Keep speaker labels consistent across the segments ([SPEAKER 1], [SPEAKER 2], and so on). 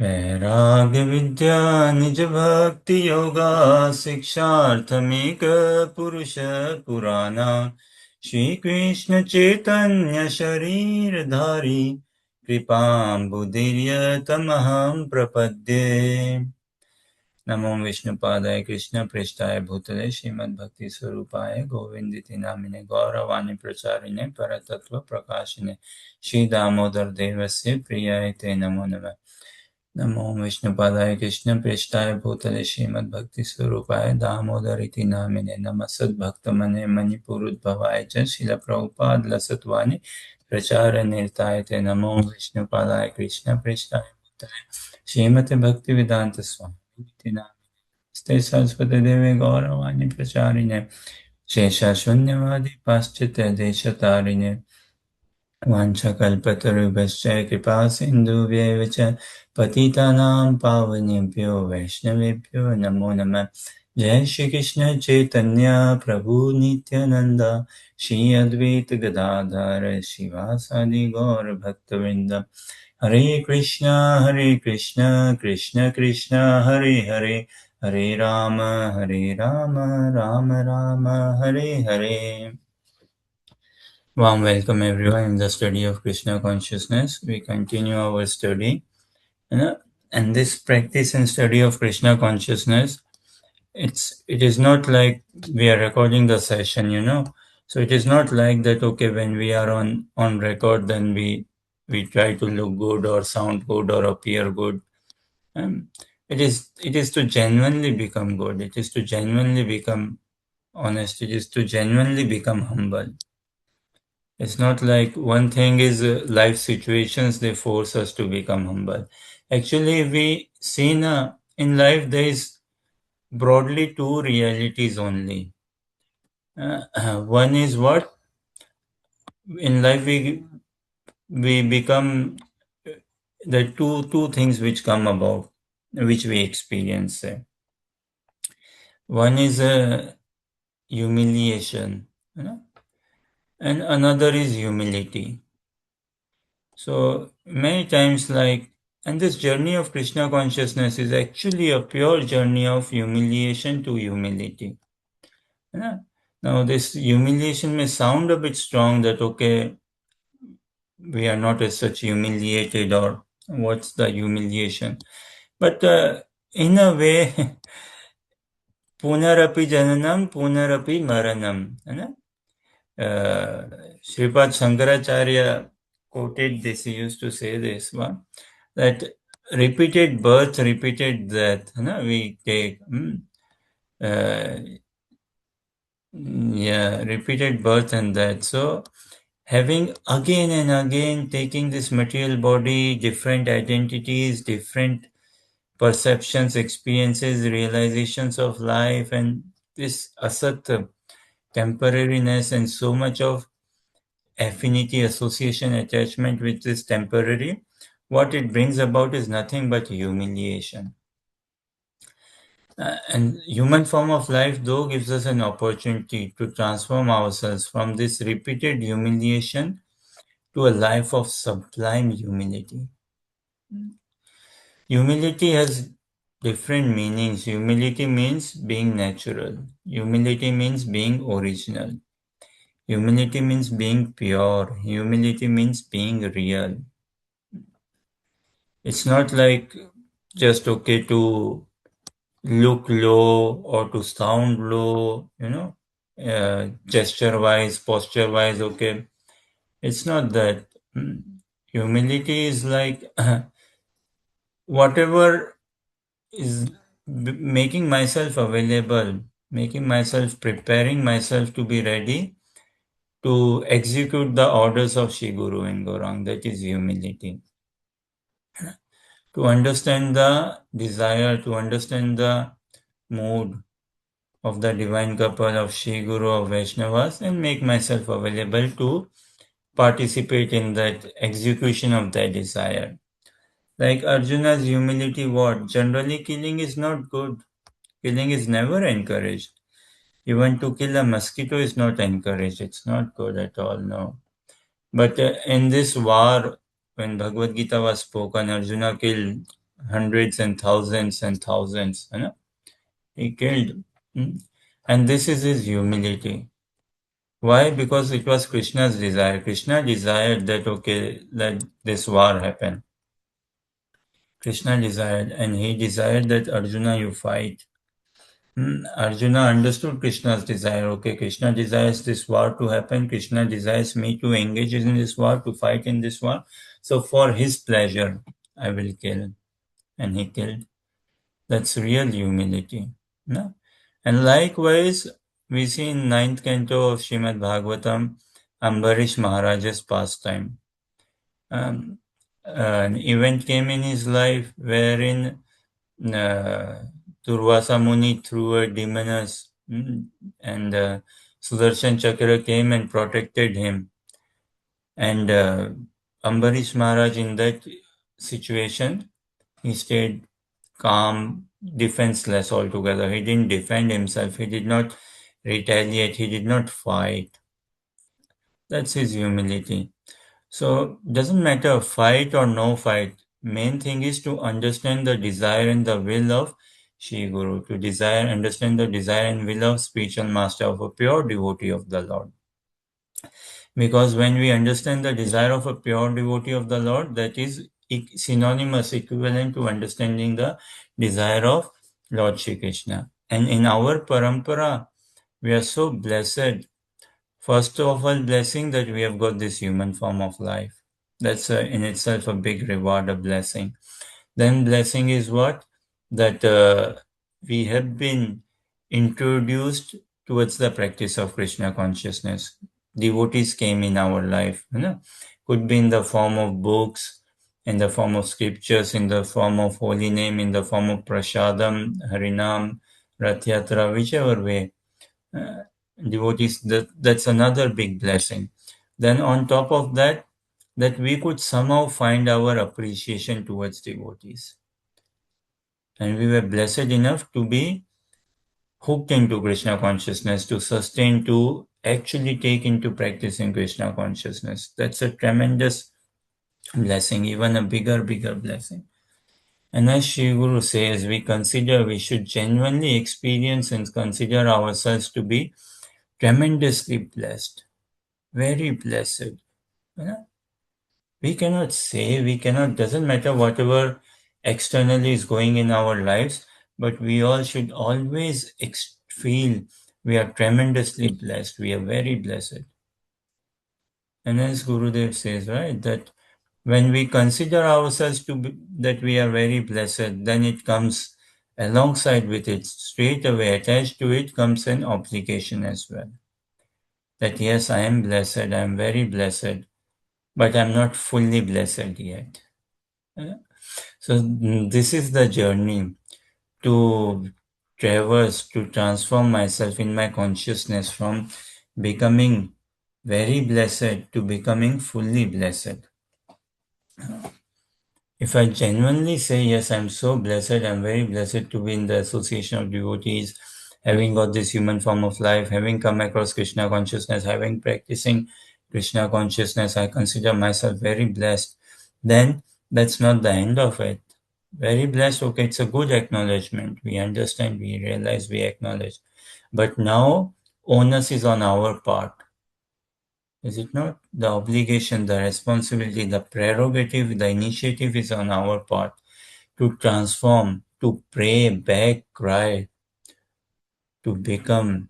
[SPEAKER 1] वैराग्य विद्या निज भक्ति योगा शिक्षार्थमेक पुरुष पुराना श्री कृष्ण चैतन्य शरीर धारी कृपाम्बुदीर्य तमहं प्रपद्ये। नमो विष्णुपादाय कृष्ण प्रेष्ठाय भूतले श्रीमद्भक्ति स्वरूपाय गोविंदिति नामिने गौरवाणी प्रचारिणे परतत्व प्रकाशिने श्री दामोदर देवस्य प्रियाय ते नमो नमः। नमो विष्णुपादाय कृष्ण प्रेष्ठाय भूतले श्रीमद्भक्ति स्वरूपाय दामोदरिति नामिने नमस्सद्भक्तमने मणिपुरोद्भवाय च शिल प्रभुपाद लसत्वानि प्रचार निरताय ते नमो विष्णुपादाय कृष्ण प्रेष्ठाय भूतले श्रीमते भक्ति वेदांत स्वामी नास्ते सरस्वती देवे गौरवाणी प्रचारिणे शेषशून्यवादी पाश्चात्य देशतारिणे वाञ्छकल्पतरुभ्यश्च कृपा सिन्धुभ्येव च पतितानां पावनेभ्यो वैष्णवेभ्यो नमो नमः। जय श्री कृष्ण चैतन्य प्रभु नित्यानंद श्री अद्वैत गदाधर शिवासादि गौर भक्तवृंद। हरे Krishna Krishna Krishna Hare Hare Hare Ram Ram Ram Hare Hare. Warm welcome everyone in the study of Krishna consciousness. We continue our study, and this practice and study of Krishna consciousness. It is not like we are recording the session. So it is not like that. Okay, when we are on record, then we try to look good or sound good or appear good. It is to genuinely become good. It is to genuinely become honest. It is to genuinely become humble. It's not like one thing is life situations, they force us to become humble. Actually, we see in life there is broadly two realities only. One is what in life we become the two things which come about, which we experience. One is humiliation, and another is humility. So many times and this journey of Krishna consciousness is actually a pure journey of humiliation to humility. Yeah. Now this humiliation may sound a bit strong that okay, we are not as such humiliated or what's the humiliation. But in a way, punarapi jananam, punarapi maranam. Sripad Shankaracharya quoted this, he used to say this one, that repeated birth, repeated death, we take. Repeated birth and death. So, having again and again taking this material body, different identities, different perceptions, experiences, realizations of life, and this asat, temporariness, and so much of affinity, association, attachment with this temporary, what it brings about is nothing but humiliation. And human form of life, though, gives us an opportunity to transform ourselves from this repeated humiliation to a life of sublime humility. Humility has different meanings. Humility means being natural. Humility means being original. Humility means being pure. Humility means being real. It's not like just okay to look low or to sound low, gesture wise, posture wise, okay. It's not that. Humility is like whatever is making myself available, making myself, preparing myself to be ready to execute the orders of Shri Guru and Gaurang. That is humility. To understand the desire, to understand the mood of the divine couple of Shri Guru of Vaishnavas and make myself available to participate in that execution of that desire. Like Arjuna's humility, what? Generally, killing is not good. Killing is never encouraged. Even to kill a mosquito is not encouraged. It's not good at all, no. But in this war, when Bhagavad Gita was spoken, Arjuna killed hundreds and thousands, you know. He killed. Hmm? And this is his humility. Why? Because it was Krishna's desire. Krishna desired that, okay, let this war happen. Krishna desired, and he desired that Arjuna, you fight. Arjuna understood Krishna's desire. Okay, Krishna desires this war to happen. Krishna desires me to engage in this war, to fight in this war. So for his pleasure, I will kill. And he killed. That's real humility. No? And likewise, we see in ninth canto of Srimad Bhagavatam, Ambarish Maharaj's pastime. Um, an event came in his life wherein uh, Durvasa Muni threw a demoness, and Sudarshan Chakra came and protected him. And Ambarish Maharaj, in that situation, he stayed calm, defenseless altogether. He didn't defend himself. He did not retaliate. He did not fight. That's his humility. So doesn't matter fight or no fight. Main thing is to understand the desire and the will of Shri Guru. To desire, understand the desire and will of spiritual master, of a pure devotee of the Lord. Because when we understand the desire of a pure devotee of the Lord, that is synonymous, equivalent to understanding the desire of Lord Shri Krishna. And in our parampara, we are so blessed. First of all, blessing that we have got this human form of life. That's in itself a big reward, a blessing. Then blessing is what? That we have been introduced towards the practice of Krishna consciousness. Devotees came in our life, you know, could be in the form of books, in the form of scriptures, in the form of holy name, in the form of prasadam, harinam, rath yatra, whichever way. Uh, Devotees, that's another big blessing. Then on top of that, that we could somehow find our appreciation towards devotees. And we were blessed enough to be hooked into Krishna consciousness, to sustain, to actually take into practice in Krishna consciousness. That's a tremendous blessing, even a bigger blessing. And as Shri Guru says, we should genuinely experience and consider ourselves to be tremendously blessed, very blessed. You know? We cannot say, doesn't matter whatever externally is going in our lives, but we all should always feel we are tremendously blessed. We are very blessed. And as Gurudev says, right, that when we consider ourselves to be, that we are very blessed, then it comes alongside with it, straight away attached to it comes an obligation as well. That yes, I am blessed, I am very blessed, but I'm not fully blessed yet. So this is the journey to traverse, to transform myself in my consciousness from becoming very blessed to becoming fully blessed. If I genuinely say, yes, I'm so blessed, I'm very blessed to be in the association of devotees, having got this human form of life, having come across Krishna consciousness, having practicing Krishna consciousness, I consider myself very blessed, then that's not the end of it. Very blessed, okay, it's a good acknowledgement. We understand, we realize, we acknowledge. But now, onus is on our part. Is it not? The obligation, the responsibility, the prerogative, the initiative is on our part to transform, to pray, beg, cry, to become,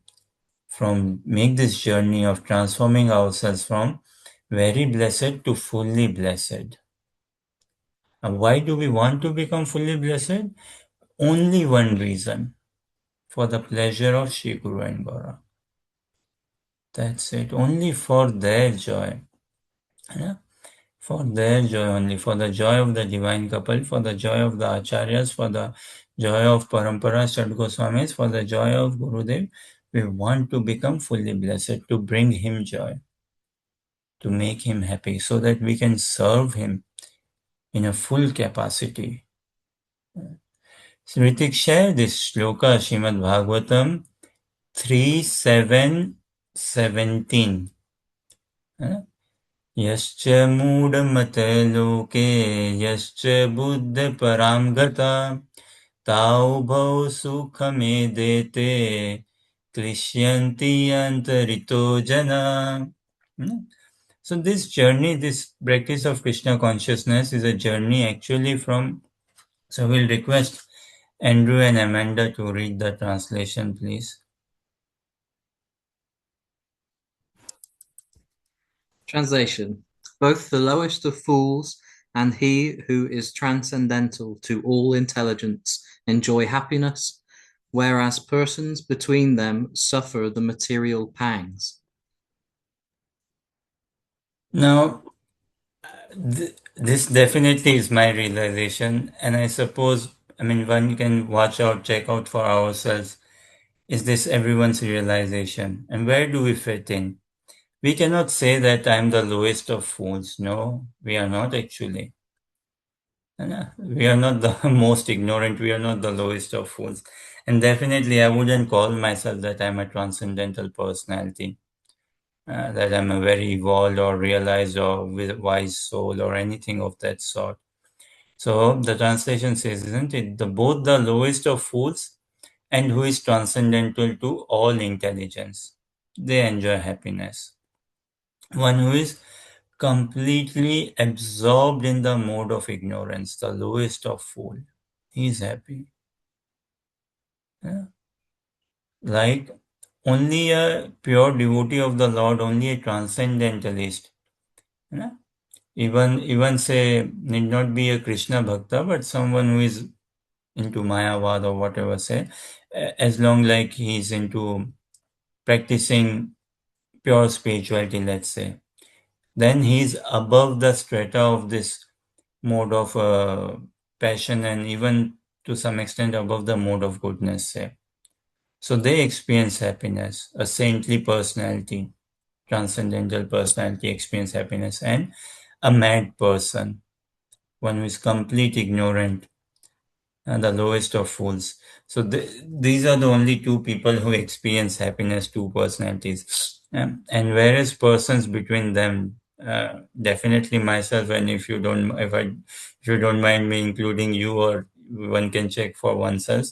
[SPEAKER 1] make this journey of transforming ourselves from very blessed to fully blessed. And why do we want to become fully blessed? Only one reason, for the pleasure of Shri Guru and Gaura. That's it. Only for their joy. Yeah? For their joy only, for the joy of the divine couple, for the joy of the acharyas, for the joy of Parampara Shat Goswamis, for the joy of Gurudev, we want to become fully blessed, to bring him joy, to make him happy, so that we can serve him in a full capacity. So Ritik, share this shloka, Srimad Bhagavatam 3.7.17. यश्च मूढमतलोके यश्च बुद्धपरां गता ताउभौ सुखमेदेते क्लिश्यन्ति अन्तरितो जना. So this journey, this practice of Krishna consciousness is a journey actually from, so we'll request Andrew and Amanda to read the translation, please.
[SPEAKER 2] Translation. Both the lowest of fools and he who is transcendental to all intelligence enjoy happiness, whereas persons between them suffer the material pangs.
[SPEAKER 1] Now, this definitely is my realization, and I suppose, I mean, one can watch out, check out for ourselves. Is this everyone's realization? And where do we fit in? We cannot say that I'm the lowest of fools. No, we are not actually. We are not the most ignorant. We are not the lowest of fools. And definitely, I wouldn't call myself that I'm a transcendental personality, that I'm a very evolved or realized or with wise soul or anything of that sort. So the translation says, isn't it? Both the lowest of fools and who is transcendental to all intelligence, they enjoy happiness. One who is completely absorbed in the mode of ignorance, the lowest of fool, he is happy. Yeah. Like only a pure devotee of the Lord, only a transcendentalist. Yeah. Even say need not be a Krishna Bhakta, but someone who is into Mayavad or whatever say, as long like he's into practicing pure spirituality, let's say, then he's above the strata of this mode of passion and even to some extent above the mode of goodness, say. So they experience happiness. A saintly personality, transcendental personality experience happiness, and a mad person, one who is complete ignorant, and the lowest of fools. So these are the only two people who experience happiness, two personalities. And various persons between them, definitely myself, and if you don't mind me including you, or one can check for oneself,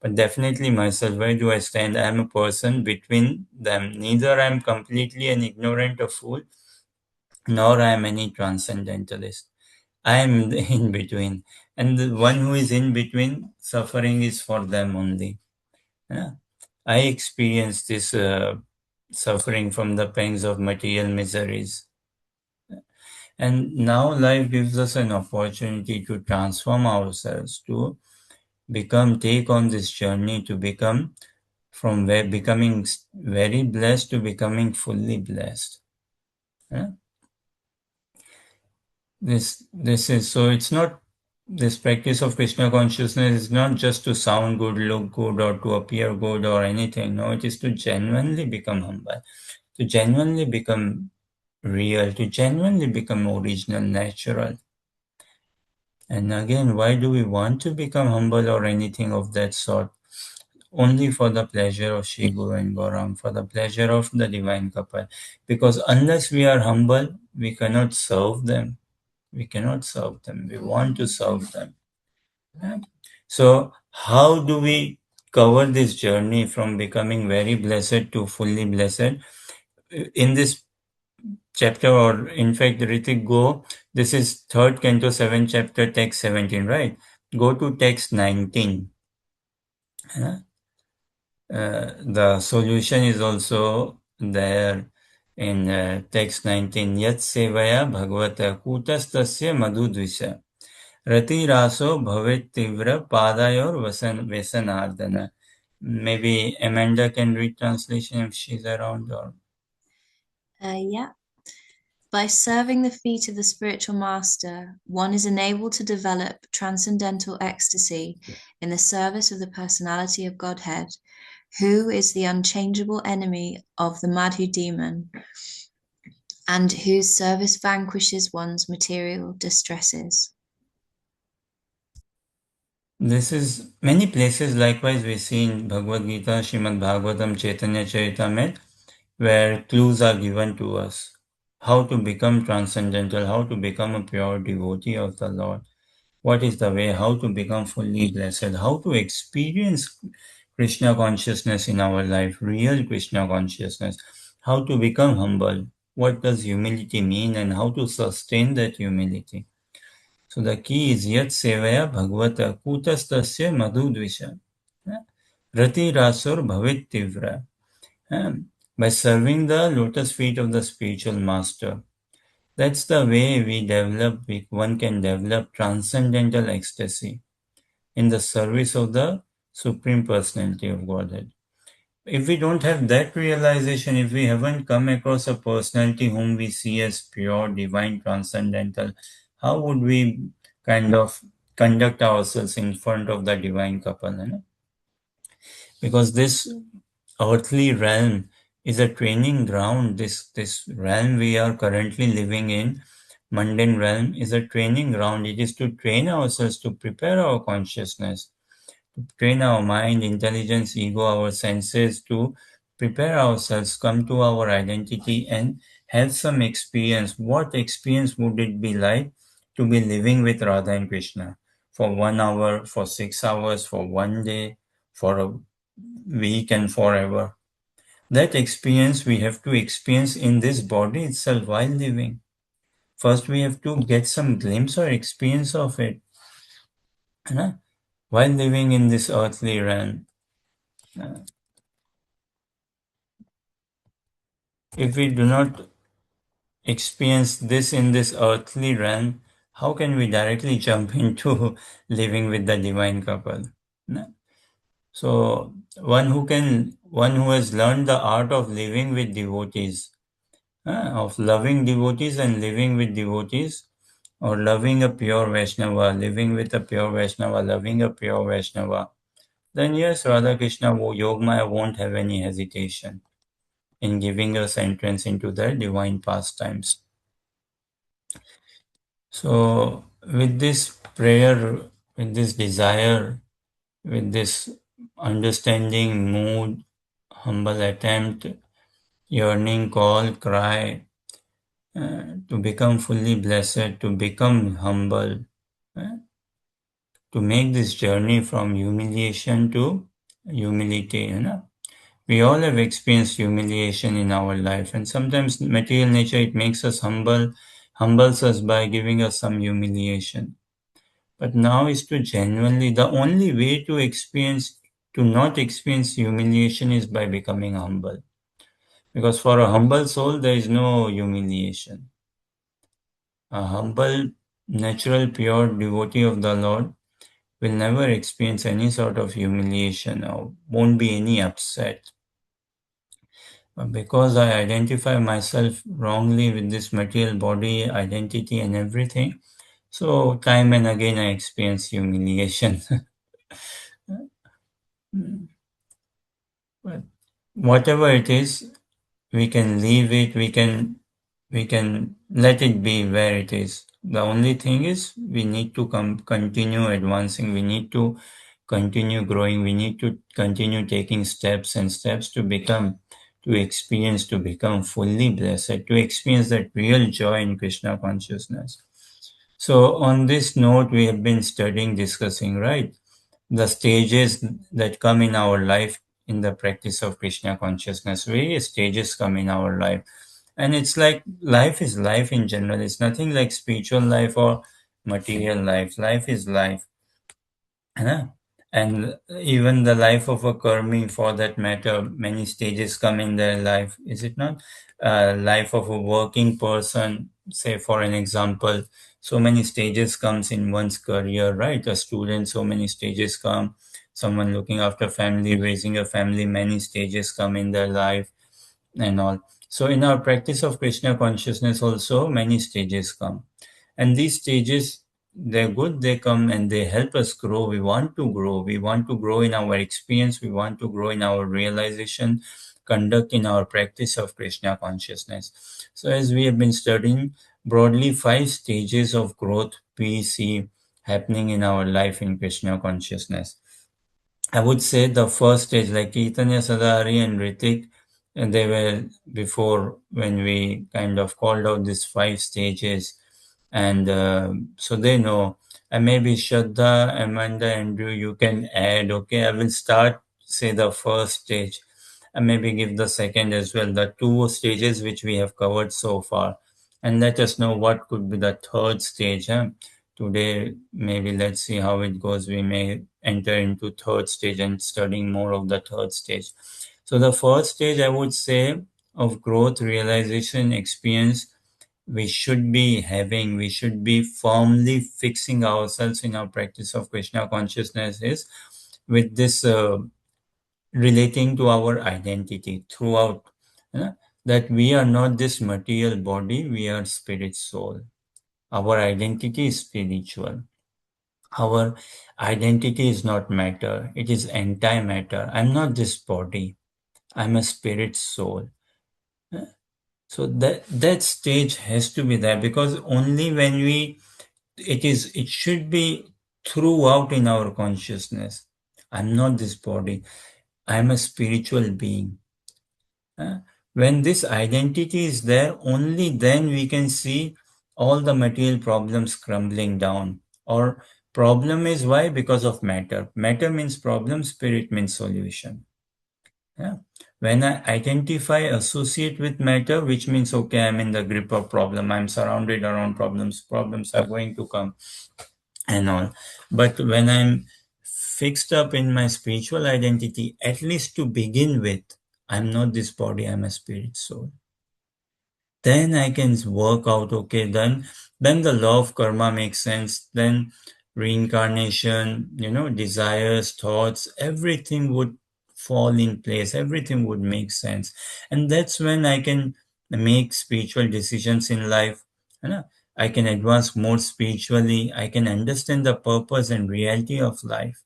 [SPEAKER 1] but definitely myself, where do I stand? I am a person between them. Neither I am completely an ignorant or fool, nor I am any transcendentalist. I am in between. And the one who is in between, suffering is for them only. Yeah. I experience this suffering from the pangs of material miseries. And now life gives us an opportunity to transform ourselves, to take on this journey to become from where becoming very blessed to becoming fully blessed. Yeah. This is so it's not this practice of Krishna consciousness is not just to sound good, look good, or to appear good or anything. No, it is to genuinely become humble, to genuinely become real, to genuinely become original, natural. And again, why do we want to become humble or anything of that sort? Only for the pleasure of Shri Guru and Gaurang, for the pleasure of the divine couple. Because unless we are humble, we cannot serve them. We cannot serve them. We want to serve them. Right? So, how do we cover this journey from becoming very blessed to fully blessed? In this chapter, or in fact, Ritik, go. This is third canto, 7th chapter, text 17, right? Go to text 19. The solution is also there in text 19. Yat sevaya bhagavata kutastasya madhudvisha. Ratiraso bhavet tivra padayor vesanardana. Maybe Amanda can read translation if she's around. Or
[SPEAKER 3] Yeah. By serving the feet of the spiritual master, one is enabled to develop transcendental ecstasy in the service of the personality of Godhead, who is the unchangeable enemy of the Madhu demon, and whose service vanquishes one's material distresses.
[SPEAKER 1] this is many places. Likewise, we see in Bhagavad Gita, Srimad Bhagavatam, Chaitanya Charitamrita, where clues are given to us how to become transcendental, how to become a pure devotee of the Lord. What is the way, how to become fully blessed, how to experience Krishna consciousness in our life, real Krishna consciousness, how to become humble, what does humility mean, and how to sustain that humility. So the key is yat sevaya bhagavata kutastasya madhudvisha. Rati rasur bhavit tivra. By serving the lotus feet of the spiritual master. That's the way one can develop transcendental ecstasy in the service of the Supreme Personality of Godhead. If we don't have that realization, if we haven't come across a personality whom we see as pure, divine, transcendental, how would we kind of conduct ourselves in front of the divine couple? You know? Because this earthly realm is a training ground. This realm we are currently living in, mundane realm, is a training ground. It is to train ourselves, to prepare our consciousness, to train our mind, intelligence, ego, our senses, to prepare ourselves, come to our identity and have some experience. What experience would it be like to be living with Radha and Krishna for 1 hour, for 6 hours, for one day, for a week and forever? That experience we have to experience in this body itself while living. First, we have to get some glimpse or experience of it, है while living in this earthly realm. If we do not experience this in this earthly realm, how can we directly jump into living with the divine couple? No? So one who has learned the art of living with devotees, of loving devotees and living with devotees, or loving a pure Vaishnava, living with a pure Vaishnava, loving a pure Vaishnava, then yes, Radha Krishna Yogmaya won't have any hesitation in giving us entrance into their divine pastimes. So, with this prayer, with this desire, with this understanding, mood, humble attempt, yearning, call, cry, to become fully blessed, to become humble, uh, to make this journey from humiliation to humility, you know. We all have experienced humiliation in our life, and sometimes material nature it makes us humbles us by giving us some humiliation. But now is to genuinely the only way to not experience humiliation is by becoming humble. Because for a humble soul there is no humiliation. A humble, natural, pure devotee of the Lord will never experience any sort of humiliation or won't be any upset. But because I identify myself wrongly with this material body, identity, and everything, so time and again I experience humiliation. But whatever it is, we can leave it, we can let it be where it is. The only thing is we need to continue advancing, we need to continue growing, we need to continue taking steps and steps to experience, to become fully blessed, to experience that real joy in Krishna consciousness. So on this note, we have been studying, discussing, right? The stages that come in our life in the practice of Krishna consciousness. Various stages come in our life. And it's like life is life in general. It's nothing like spiritual life or material life. Life is life. Huh? And even the life of a karmi, for that matter, many stages come in their life, is it not? Life of a working person, say for an example, so many stages comes in one's career, right? A student, so many stages come. Someone looking after family, raising a family, many stages come in their life and all. So in our practice of Krishna consciousness also many stages come. And these stages, they're good, they come and they help us grow. We want to grow. We want to grow in our experience. We want to grow in our realization, conduct in our practice of Krishna consciousness. So as we have been studying, broadly 5 stages of growth we see happening in our life in Krishna consciousness. I would say the first stage, like Chaitanya Sadari and Ritik and they were before when we kind of called out these 5 stages, and so they know. And maybe Shraddha, Amanda, Andrew, you can add. Okay, I will start say the first stage, and maybe give the second as well. The 2 stages which we have covered so far, and let us know what could be the third stage. Huh? Today, maybe let's see how it goes. We may enter into third stage and studying more of the third stage. So the first stage, I would say, of growth, realization, experience, we should be having, we should be firmly fixing ourselves in our practice of Krishna consciousness is with this relating to our identity throughout, that we are not this material body, we are spirit soul. Our identity is spiritual. Our identity is not matter, it is anti-matter. I'm not this body, I'm a spirit soul. So that stage has to be there, because only when it should be throughout in our consciousness. I'm not this body, I'm a spiritual being. When this identity is there, only then we can see all the material problems crumbling down. Or problem is why? Because of matter. Matter means problem, spirit means solution. Yeah. When I identify, associate with matter, which means, okay, I'm in the grip of problem, I'm surrounded around problems, problems are going to come and all. But when I'm fixed up in my spiritual identity, at least to begin with, I'm not this body, I'm a spirit soul. Then I can work out, okay, then the law of karma makes sense. Then reincarnation, desires, thoughts, everything would fall in place, everything would make sense. And that's when I can make spiritual decisions in life. I can advance more spiritually, I can understand the purpose and reality of life.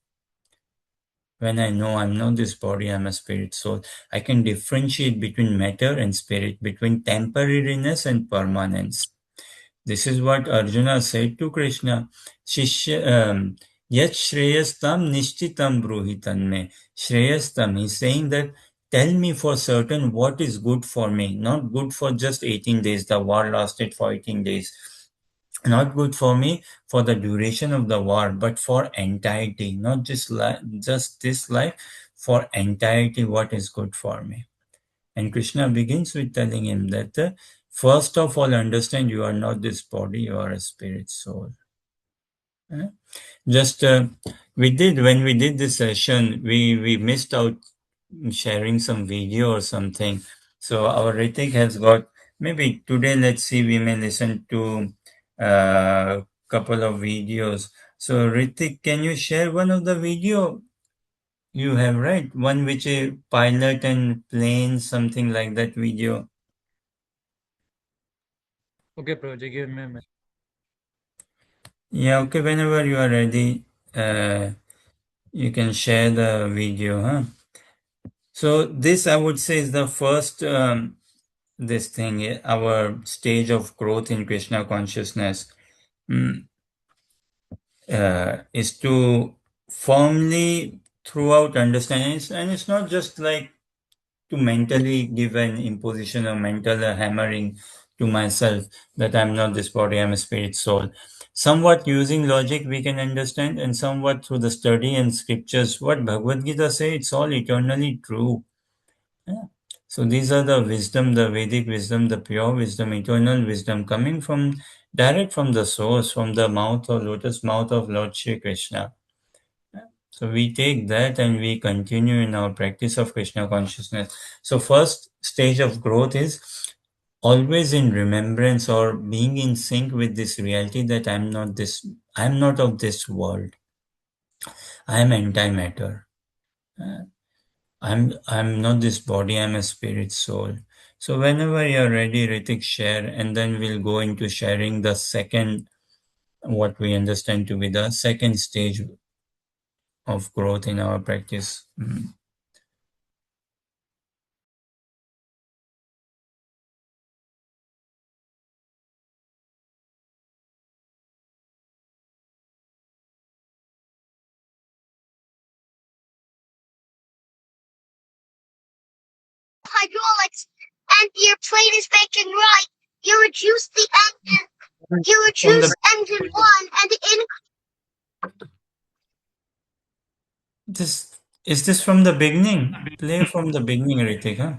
[SPEAKER 1] When I know I'm not this body, I'm a spirit soul, I can differentiate between matter and spirit, between temporariness and permanence. This is what Arjuna said to Krishna. Shishya, Yat Shreyastam Nishchitam Bruhitan me. Shreyastam, he's saying that tell me for certain what is good for me, not good for just 18 days. The war lasted for 18 days. Not good for me for the duration of the war, but for entirety, not just this life, for entirety, what is good for me. And Krishna begins with telling him that first of all, understand you are not this body, you are a spirit soul. Eh? Just when we did this session, we missed out sharing some video or something. So our Ritik has got, maybe today, let's see, we may listen to a couple of videos. So Ritik, can you share one of the video you have, right? One which a pilot and plane, something like that video.
[SPEAKER 4] Okay, Prabhuji, give me a minute.
[SPEAKER 1] Yeah, okay, whenever you are ready, you can share the video, huh? So this, I would say, is the first this thing, our stage of growth in Krishna consciousness, mm, is to firmly throughout understand. And it's not just like to mentally give an imposition or mental hammering to myself that I'm not this body, I'm a spirit soul. Somewhat using logic we can understand, and somewhat through the study and scriptures. What Bhagavad Gita say, it's all eternally true. Yeah. So these are the wisdom, the Vedic wisdom, the pure wisdom, eternal wisdom coming from direct from the source, from the mouth or lotus mouth of Lord Shri Krishna. So we take that and we continue in our practice of Krishna consciousness. So first stage of growth is always in remembrance or being in sync with this reality that I'm not of this world. I am antimatter. I'm not this body, I'm a spirit soul. So whenever you're ready, Ritik, share, and then we'll go into sharing the second, what we understand to be the second stage of growth in our practice.
[SPEAKER 3] hydraulics and the airplane is making right. You reduce the engine. You reduce engine one and
[SPEAKER 1] This is this from the beginning? Play from the beginning, Ritik, huh?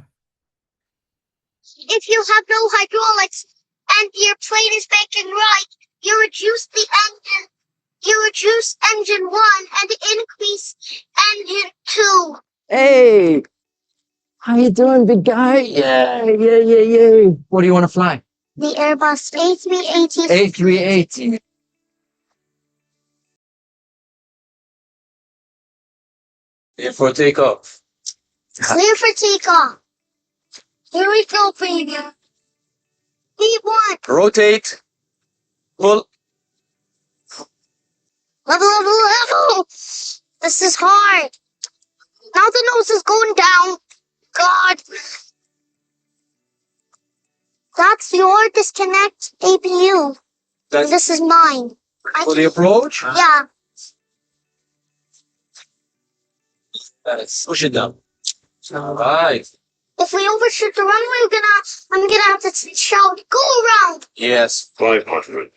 [SPEAKER 3] if you have no hydraulics and the airplane is making right, you reduce the engine. You reduce engine one and increase engine two.
[SPEAKER 5] Hey, how you doing, big guy? Yeah. What do you want to fly?
[SPEAKER 3] The Airbus A380.
[SPEAKER 5] A380. For takeoff.
[SPEAKER 3] Clear for takeoff. Here we go, baby. V1.
[SPEAKER 5] Rotate. Pull.
[SPEAKER 3] Level. This is hard. Now the nose is going down. God. That's your disconnect APU.
[SPEAKER 5] That's
[SPEAKER 3] This is mine.
[SPEAKER 5] for the approach.
[SPEAKER 3] Yeah.
[SPEAKER 5] Push it down. All right.
[SPEAKER 3] If we overshoot the runway, I'm gonna have to shout, go around.
[SPEAKER 5] Yes. 500.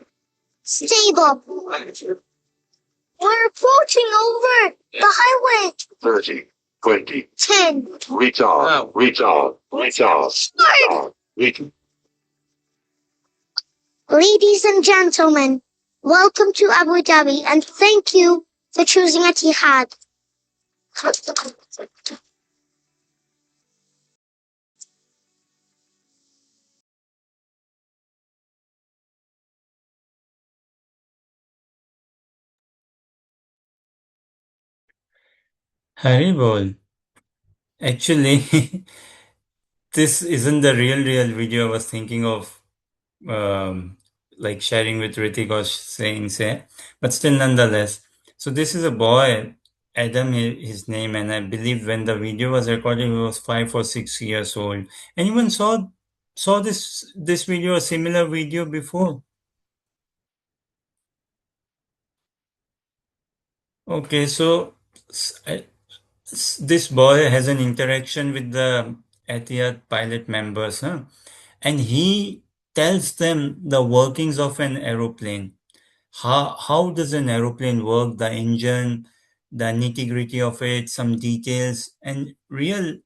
[SPEAKER 3] Stable. We're approaching over the highway.
[SPEAKER 6] 30, 20,
[SPEAKER 3] 10.
[SPEAKER 5] Wow.
[SPEAKER 3] Start. Ladies and gentlemen, welcome to Abu Dhabi and thank you for choosing Etihad.
[SPEAKER 1] Haribol. Actually, this isn't the real video I was thinking of, like sharing with Ritik or saying, say, but still nonetheless. So this is a boy, Adam, his name, and I believe when the video was recorded, he was 5 or 6 years old. Anyone saw this video, a similar video before? Okay, so this boy has an interaction with the Etihad pilot members, huh? And he tells them the workings of an aeroplane. How does an aeroplane work, the engine, the nitty-gritty of it, some details, and real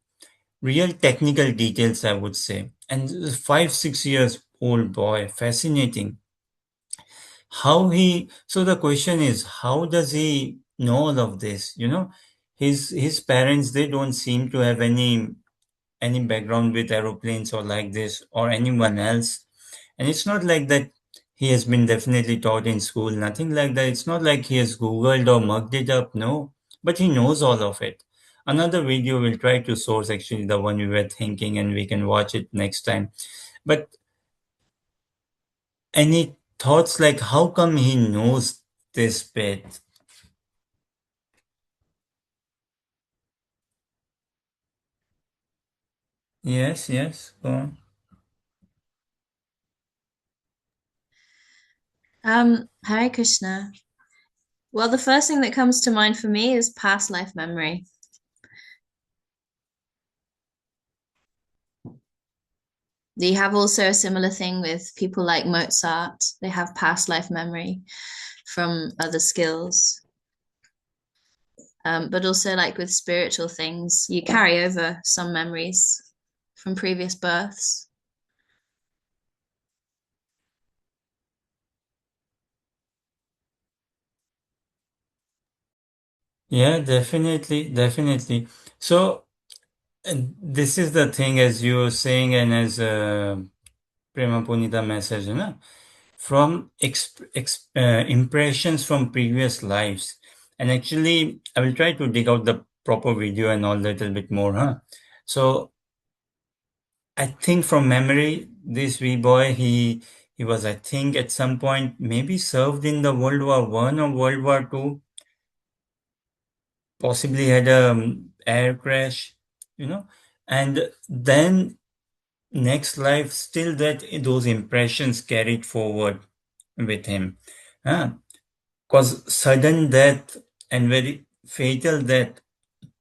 [SPEAKER 1] technical details, I would say. And 5, 6 years old boy, fascinating. So the question is, how does he know all of this? His parents, they don't seem to have any background with aeroplanes or like this, or anyone else. And it's not like that he has been definitely taught in school, nothing like that. It's not like he has Googled or mugged it up, no. But he knows all of it. Another video we'll try to source, actually, the one we were thinking, and we can watch it next time. But any thoughts like how come he knows this bit? Yes, go on.
[SPEAKER 3] Hare Krishna. Well, the first thing that comes to mind for me is past life memory. You have also a similar thing with people like Mozart. They have past life memory from other skills. But also like with spiritual things, you carry over some memories from previous births.
[SPEAKER 1] Yeah, definitely. So this is the thing, as you were saying, and as Prema Punita message, from impressions from previous lives. And actually, I will try to dig out the proper video and all little bit more, huh? So I think from memory, this wee boy, he was, I think, at some point maybe served in the World War I or World War II, possibly had a air crash, and then next life, still that those impressions carried forward with him. Because sudden death and very fatal death,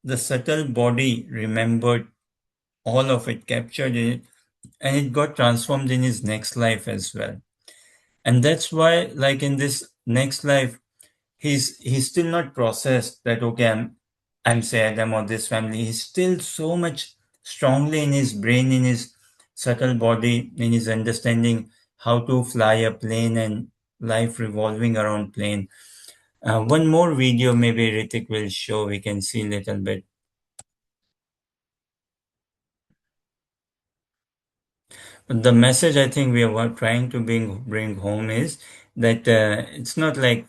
[SPEAKER 1] the subtle body remembered all of it, captured it, and it got transformed in his next life as well. And that's why, like in this next life, he's still not processed that okay, I'm sad, I'm of this family. He's still so much strongly in his brain, in his subtle body, in his understanding how to fly a plane and life revolving around plane. One more video maybe Ritik will show, we can see a little bit. But the message I think we are trying to bring home is that it's not like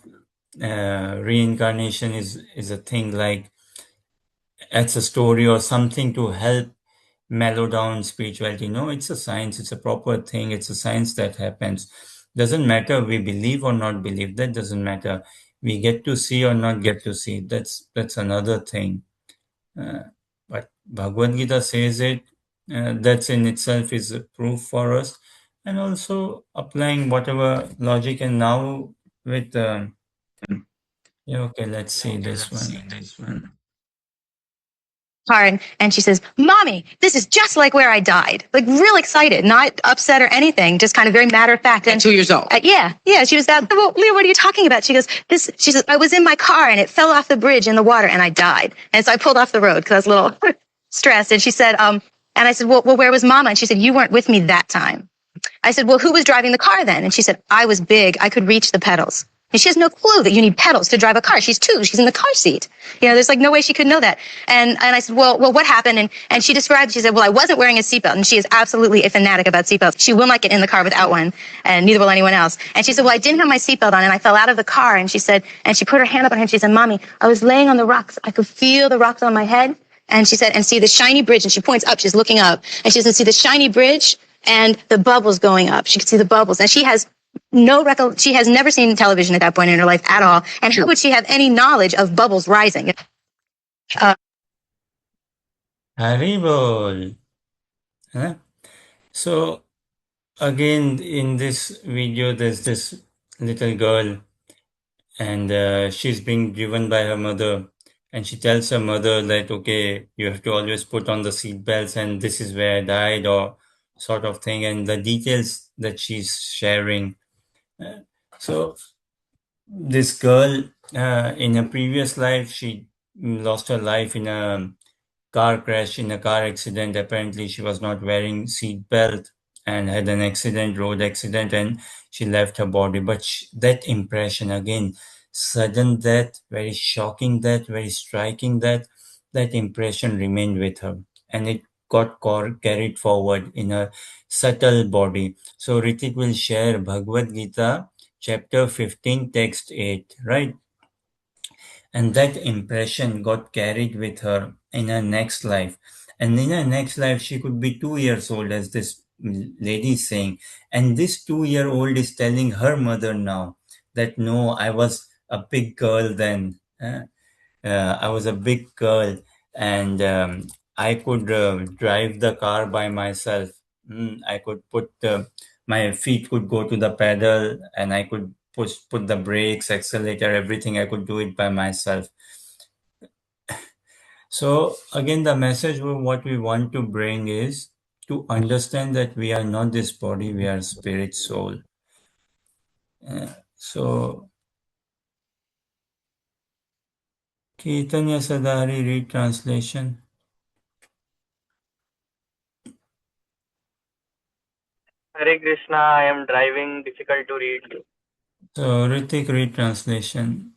[SPEAKER 1] reincarnation is a thing like it's a story or something to help mellow down spirituality. No, it's a science, it's a proper thing, it's a science that happens. Doesn't matter we believe or not believe, that doesn't matter. We get to see or not get to see, that's another thing. Uh, but Bhagavad Gita says it, that's in itself is a proof for us. And also applying whatever logic, and now with yeah, okay, let's see this one.
[SPEAKER 7] Hard, and she says, "Mommy, this is just like where I died." Like real excited, not upset or anything, just kind of very matter of fact. And 2 years old. Yeah. She was that. Well, Leah, what are you talking about? She goes, "This." She says, "I was in my car and it fell off the bridge in the water and I died." And so I pulled off the road because I was a little stressed. And she said, and I said, well, where was Mama? And she said, "You weren't with me that time." I said, "Well, who was driving the car then?" And she said, "I was big. I could reach the pedals." And she has no clue that you need pedals to drive a car. She's 2. She's in the car seat. There's like no way she could know that. And I said, well, what happened? And she described, she said, "Well, I wasn't wearing a seatbelt." And she is absolutely a fanatic about seatbelts. She will not get in the car without one, and neither will anyone else. And she said, "Well, I didn't have my seatbelt on and I fell out of the car." And she said, and she put her hand up on her head. She said, "Mommy, I was laying on the rocks. I could feel the rocks on my head." And she said, and see the shiny bridge. And she points up. She's looking up. And she said, "See the shiny bridge and the bubbles going up." She could see the bubbles. And she has she has never seen television at that point in her life at all. And how would she have any knowledge of bubbles rising?
[SPEAKER 1] Haribol. Huh? So again, in this video, there's this little girl, and she's being driven by her mother, and she tells her mother that okay, you have to always put on the seat belts, and this is where I died, or sort of thing, and the details that she's sharing. So this girl, in a previous life, she lost her life in a car crash, in a car accident. Apparently, she was not wearing seat belt and had an accident, road accident, and she left her body. But that impression again, sudden death, very shocking death, very striking death, that impression remained with her, and it got carried forward in her subtle body. So Ritik will share Bhagavad Gita, chapter 15, text 8, right? And that impression got carried with her in her next life. And in her next life, she could be 2 years old, as this lady is saying. And this 2 year old is telling her mother now that no, I was a big girl then. I was a big girl, and I could drive the car by myself. I could put my feet could go to the pedal, and I could put the brakes, accelerator, everything. I could do it by myself. So again, the message what we want to bring is to understand that we are not this body, we are spirit soul. So Chaitanya Sadari, read translation.
[SPEAKER 8] Hare Krishna, I am driving, difficult to read.
[SPEAKER 1] So Ritik, read translation.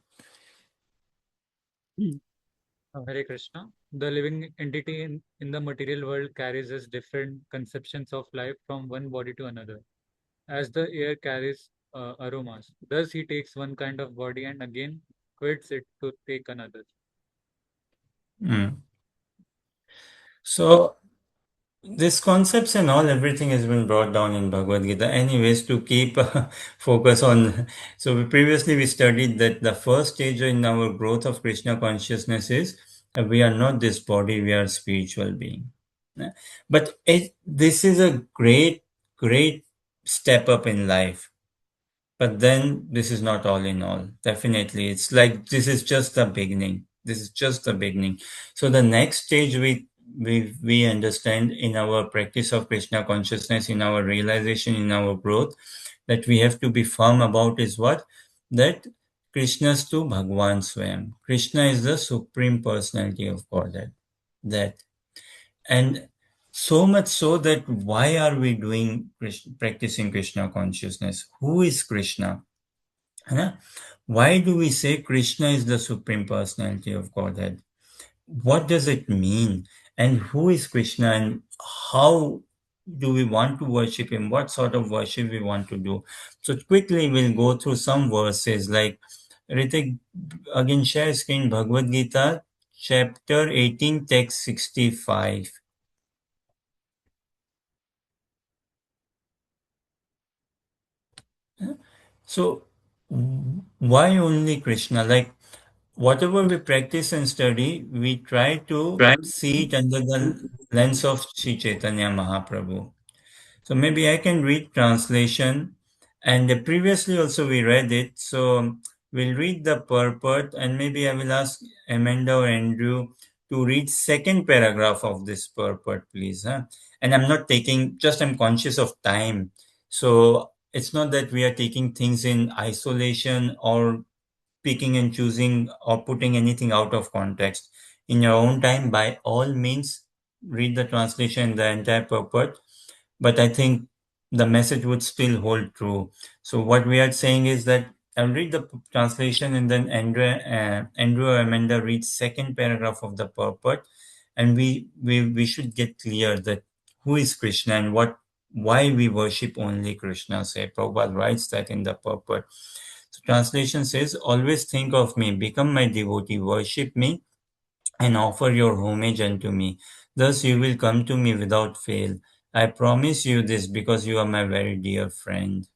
[SPEAKER 4] Hare Krishna. The living entity in the material world carries as different conceptions of life from one body to another, as the air carries aromas. Thus, he takes one kind of body and again quits it to take another.
[SPEAKER 1] So these concepts and all, everything has been brought down in Bhagavad Gita. Anyways, to keep focus on, so previously we studied that the first stage in our growth of Krishna consciousness is we are not this body, we are spiritual being. But this is a great, great step up in life. But then this is not all in all. Definitely, it's like this is just the beginning. This is just the beginning. So the next stage we understand in our practice of Krishna consciousness, in our realization, in our growth, that we have to be firm about is what? That Krishnastu Bhagwan Swayam. Krishna is the Supreme Personality of Godhead. That. And so much so that why are we doing practicing Krishna consciousness? Who is Krishna? Huh? Why do we say Krishna is the Supreme Personality of Godhead? What does it mean? And who is Krishna, and how do we want to worship him? What sort of worship we want to do? So quickly we'll go through some verses like Ritik, again share screen, Bhagavad Gita chapter 18 text 65. So why only Krishna? Like whatever we practice and study, we try to
[SPEAKER 2] Right.
[SPEAKER 1] see it under the lens of Sri Chaitanya Mahaprabhu. So maybe I can read translation, and previously also we read it. So we'll read the purport, and maybe I will ask Amanda or Andrew to read second paragraph of this purport, please. Huh? And I'm not taking, just I'm conscious of time. So it's not that we are taking things in isolation or picking and choosing or putting anything out of context. In your own time, by all means, read the translation, the entire purport, but I think the message would still hold true. So what we are saying is that I'll read the translation, and then Andrew or Amanda reads second paragraph of the purport, and we should get clear that who is Krishna and why we worship only Krishna. Say Prabhupada writes that in the purport. So translation says, always think of me, become my devotee, worship me, and offer your homage unto me. Thus you will come to me without fail. I promise you this because you are my very dear friend.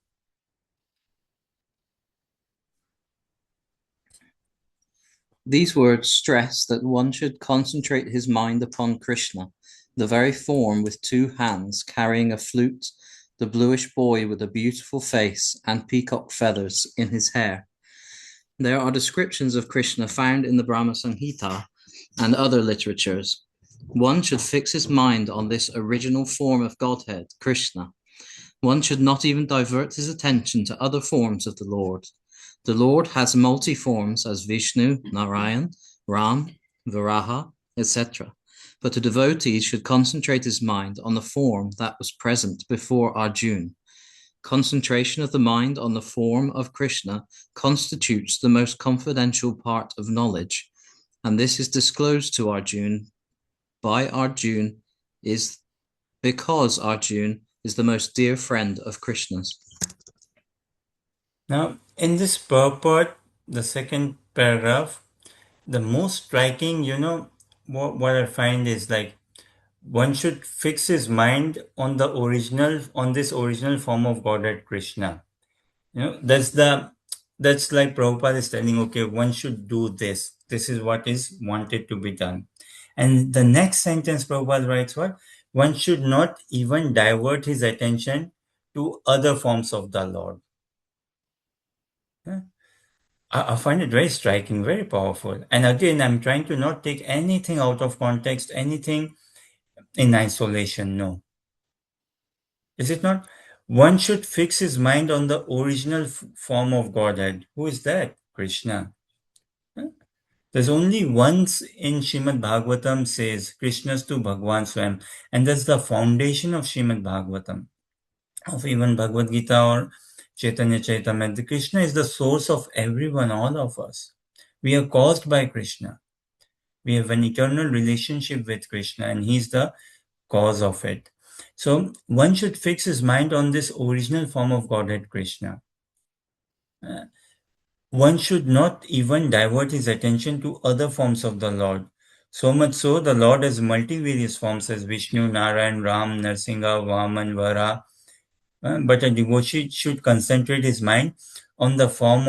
[SPEAKER 2] These words stress that one should concentrate his mind upon Krishna, the very form with two hands carrying a flute, the bluish boy with a beautiful face and peacock feathers in his hair. There are descriptions of Krishna found in the Brahma Samhita and other literatures. One should fix his mind on this original form of Godhead, Krishna. One should not even divert his attention to other forms of the Lord. The Lord has multi forms as Vishnu, Narayan, Ram, Varaha, etc. But a devotee should concentrate his mind on the form that was present before Arjuna. Concentration of the mind on the form of Krishna constitutes the most confidential part of knowledge, and this is disclosed to Arjuna by Arjuna is because Arjuna is the most dear friend of Krishna's.
[SPEAKER 1] Now, in this purport, the second paragraph, the most striking, what I find is like one should fix his mind on this original form of Godhead Krishna. That's like Prabhupada is telling, okay, one should do this. This is what is wanted to be done. And the next sentence Prabhupada writes what? One should not even divert his attention to other forms of the Lord. I find it very striking, very powerful. And again, I'm trying to not take anything out of context, anything in isolation. No. Is it not? One should fix his mind on the original form of Godhead. Who is that? Krishna. There's only once in Srimad Bhagavatam says Krishnastu Bhagwan Swam, and that's the foundation of Srimad Bhagavatam, of even Bhagavad Gita or Chaitanya Charitamrita. Krishna is the source of everyone, all of us. We are caused by Krishna. We have an eternal relationship with Krishna, and He's the cause of it. So one should fix his mind on this original form of Godhead Krishna. One should not even divert his attention to other forms of the Lord. So much so, the Lord has multivarious forms as Vishnu, Narayan, Ram, Narsinga, Vaman, Vara. But a devotee should concentrate his mind on the form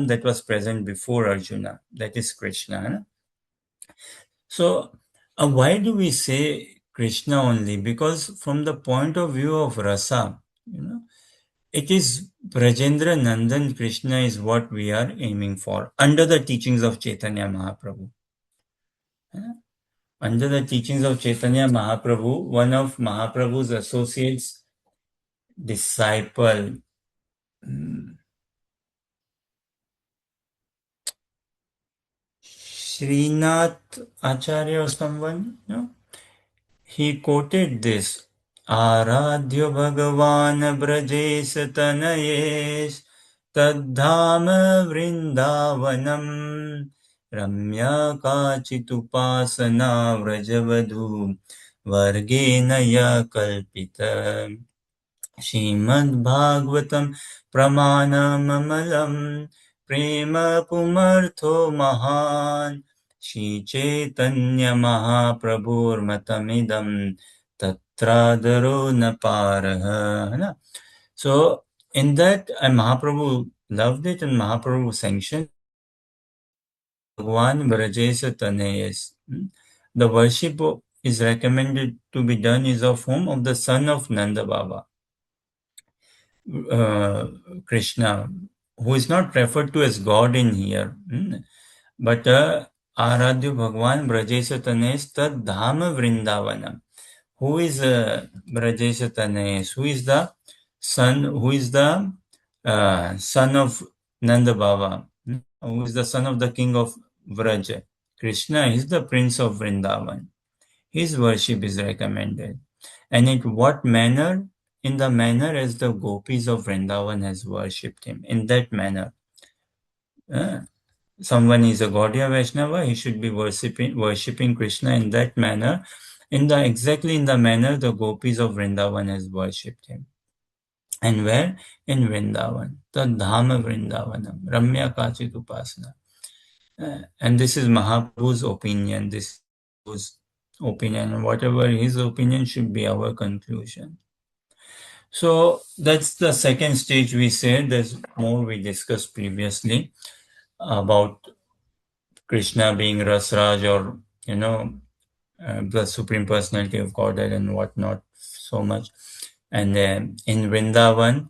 [SPEAKER 1] that was present before Arjuna, that is Krishna. So, why do we say Krishna only? Because from the point of view of rasa, it is Brajendra Nandan Krishna is what we are aiming for under the teachings of Chaitanya Mahaprabhu. under the teachings of Chaitanya Mahaprabhu, one of Mahaprabhu's associates, disciple, Srinath Acharya or someone, he quoted this. Aradhya Bhagavan Brajes Tanayesh Tadham Vrindavanam Ramya Kachitupasana Vrajavadhu Vargenaya Kalpita श्रीमद्भागवतं प्रमाणममलं प्रेम पुमर्थो महान् श्रीचैतन्यमहाप्रभुर्मतमिदं तत्रादरो न पारः है ना. So in that Mahaprabhu loved it and Mahaprabhu sanctioned Bhagwan Brajesh Tanayas. The worship is recommended to be done is of whom? Of the son of Nanda Baba. Krishna, who is not referred to as God in here, but Aradhya Bhagwan Brajeshatanes Tad Dhama Vrindavanam. Who is Brajeshatanes? Who is the son? Who is the son of Nanda Baba? Who is the son of the king of Vraj? Krishna is the prince of Vrindavan. His worship is recommended. And in what manner? In the manner as the gopis of Vrindavan has worshipped him. In that manner. Someone is a Gaudiya Vaishnava, he should be worshipping Krishna in that manner. Exactly in the manner the gopis of Vrindavan has worshipped him. And where? In Vrindavan. The Dhama Vrindavanam. Ramya Kachit Upasana. And this is Mahaprabhu's opinion. This is Mahaprabhu's opinion. Whatever his opinion should be our conclusion. So that's the second stage we said. There's more we discussed previously about Krishna being Rasraj or, the Supreme Personality of Godhead and whatnot, so much. And in Vrindavan,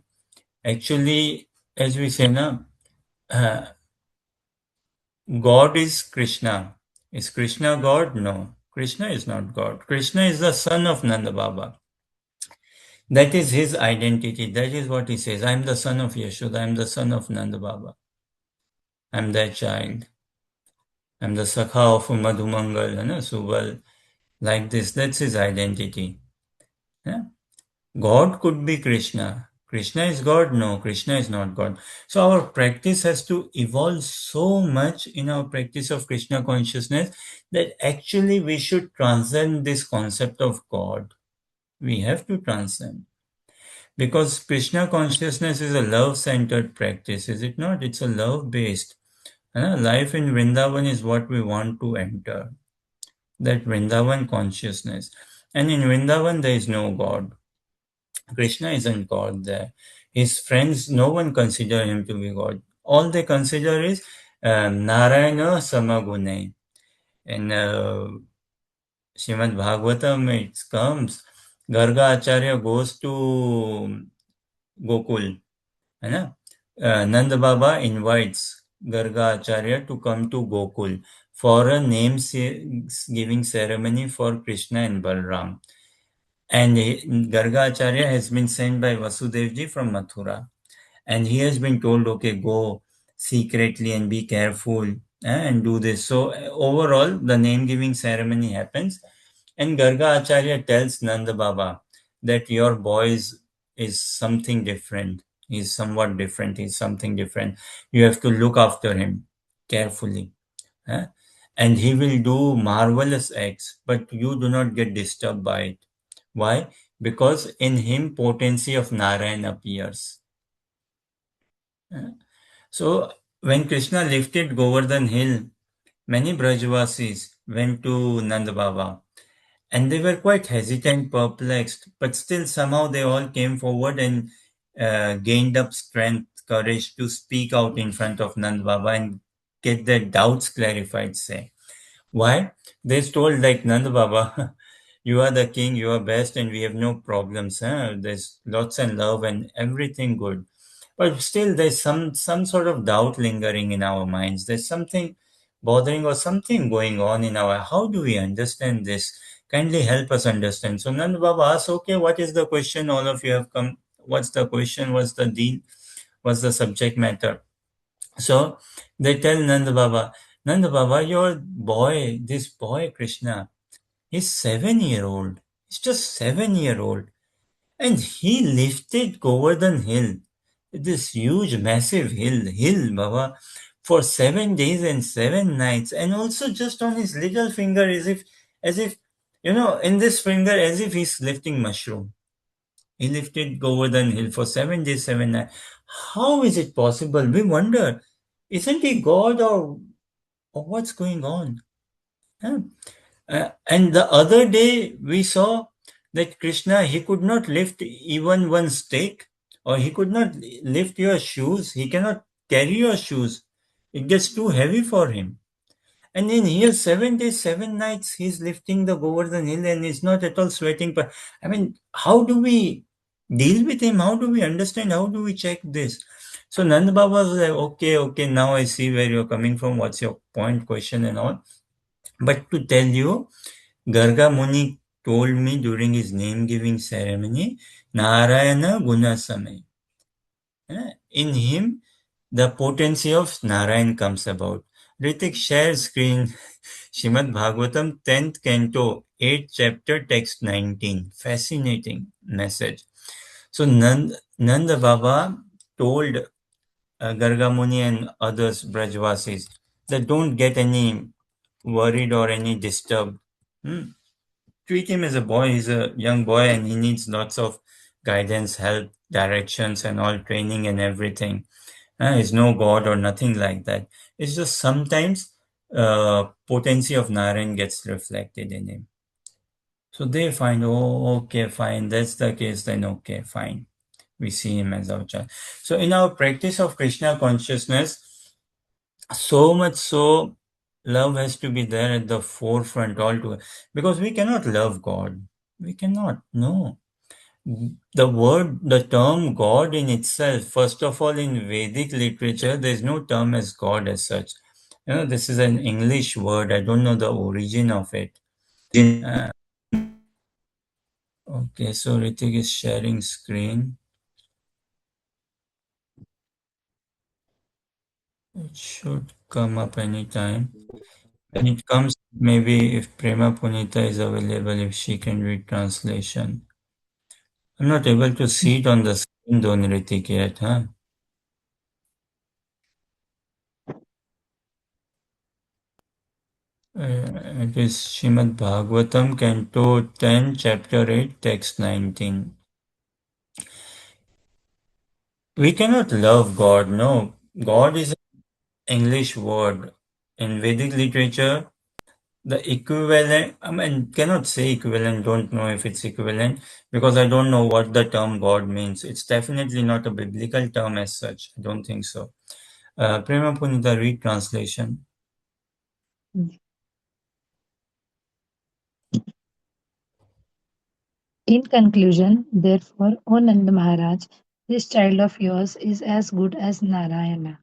[SPEAKER 1] actually, as we say now, God is Krishna. Is Krishna God? No. Krishna is not God. Krishna is the son of Nanda Baba. That is his identity. That is what he says. I am the son of Yashoda. I am the son of Nanda Baba. I am that child. I am the Sakha of Madhumangal, Subal. Like this. That's his identity. Yeah? God could be Krishna. Krishna is God? No, Krishna is not God. So our practice has to evolve so much in our practice of Krishna consciousness that actually we should transcend this concept of God. We have to transcend. Because Krishna consciousness is a love-centered practice, is it not? It's a love-based. Life in Vrindavan is what we want to enter. That Vrindavan consciousness. And in Vrindavan there is no God. Krishna isn't God there. His friends, no one consider him to be God. All they consider is Narayana Samagune. In Srimad Bhagavatam it comes, Garga Acharya goes to Gokul. Nanda Baba invites Garga Acharya to come to Gokul for a name-giving ceremony for Krishna and Balram. And Garga Acharya has been sent by Vasudevji from Mathura. And he has been told, okay, go secretly and be careful and do this. So overall, the name-giving ceremony happens. And Garga Acharya tells Nanda Baba that your boy is something different. He's somewhat different. He's something different. You have to look after him carefully. And he will do marvelous acts, but you do not get disturbed by it. Why? Because in him potency of Narayan appears. So when Krishna lifted Govardhan hill, many Brajvasis went to Nanda Baba and they were quite hesitant, perplexed, but still somehow they all came forward and gained up strength, courage to speak out in front of Nanda Baba and get their doubts clarified, say. Why? They told like Nanda Baba, you are the king, you are best, and we have no problems. There's lots and love and everything good. But still, there's some sort of doubt lingering in our minds. There's something bothering or something going on in our. How do we understand this? Kindly help us understand. So Nand Baba asks, okay, what is the question? All of you have come. What's the question? What's the deal? What's the subject matter? So they tell Nanda Baba, your boy, this boy Krishna, he's 7 year old. He's just 7 year old. And he lifted Govardhan Hill, this huge, massive hill, Baba, for 7 days and 7 nights, and also just on his little finger, as if, in this finger, as if he's lifting mushroom. He lifted Govardhan Hill for 7 days, 7 nights. How is it possible? We wonder, isn't he God or what's going on? Huh? And the other day we saw that Krishna, he could not lift even one stick, or he could not lift your shoes. He cannot carry your shoes. It gets too heavy for him. And in here, 7 days, 7 nights, he's lifting the Govardhan Hill and he's not at all sweating. But I mean, how do we deal with him? How do we understand? How do we check this? So Nand Baba was like, okay, now I see where you're coming from. What's your point, question, and all. But to tell you, Garga Muni told me during his name giving ceremony, Narayana Gunasame. In him, the potency of Narayan comes about. Ritik, share screen. Shrimad Bhagavatam, 10th canto, 8th chapter, text 19. Fascinating message. So Nanda Baba told Garga Muni and others, Brajvasis, that don't get any worried or any disturbed. Treat him as a boy. He's a young boy and he needs lots of guidance, help, directions, and all training and everything. He's no god or nothing like that. It's just sometimes potency of Narayan gets reflected in him. So they find, oh, okay, fine, that's the case, then okay, fine. We see him as our child. So in our practice of Krishna consciousness, so much so, love has to be there at the forefront altogether. Because we cannot love God. We cannot, no. The term God in itself, first of all, in Vedic literature, there's no term as God as such. This is an English word. I don't know the origin of it. Uh, okay, so Ritik is sharing screen. It should come up anytime. When it comes, maybe if Prema Punita is available, if she can read translation. I'm not able to see it on the screen, though, Ritik, yet, huh? It is Srimad Bhagavatam, Canto 10, Chapter 8, Text 19. We cannot love God, no. God is an English word. In Vedic literature, the equivalent, I mean, cannot say equivalent, don't know if it's equivalent, because I don't know what the term God means. It's definitely not a biblical term as such. I don't think so. Prema Punita, read translation.
[SPEAKER 9] In conclusion, therefore, O Nanda Maharaj, this child of yours is as good as Narayana.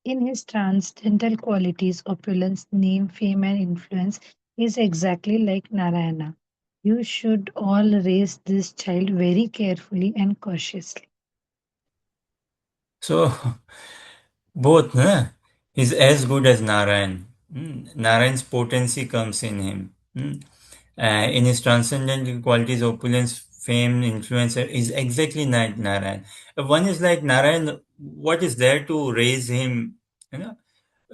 [SPEAKER 9] In his transcendental qualities, opulence, name, fame, and influence, he is exactly like Narayana. You should all raise this child very carefully and cautiously.
[SPEAKER 1] So, both, huh? He's as good as Narayan. Narayan's potency comes in him. In his transcendental qualities, opulence, fame, influence, is exactly like Narayan. One is like Narayan, what is there to raise him,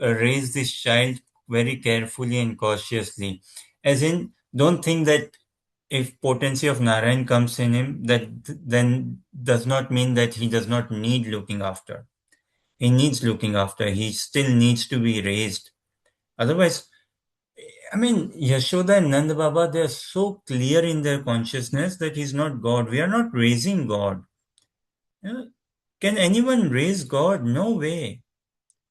[SPEAKER 1] raise this child very carefully and cautiously. As in, don't think that if potency of Narayan comes in him, that then does not mean that he does not need looking after. He needs looking after. He still needs to be raised. Otherwise, I mean, Yashoda and Nand Baba, they are so clear in their consciousness that he's not God. We are not raising God. Can anyone raise God? No way.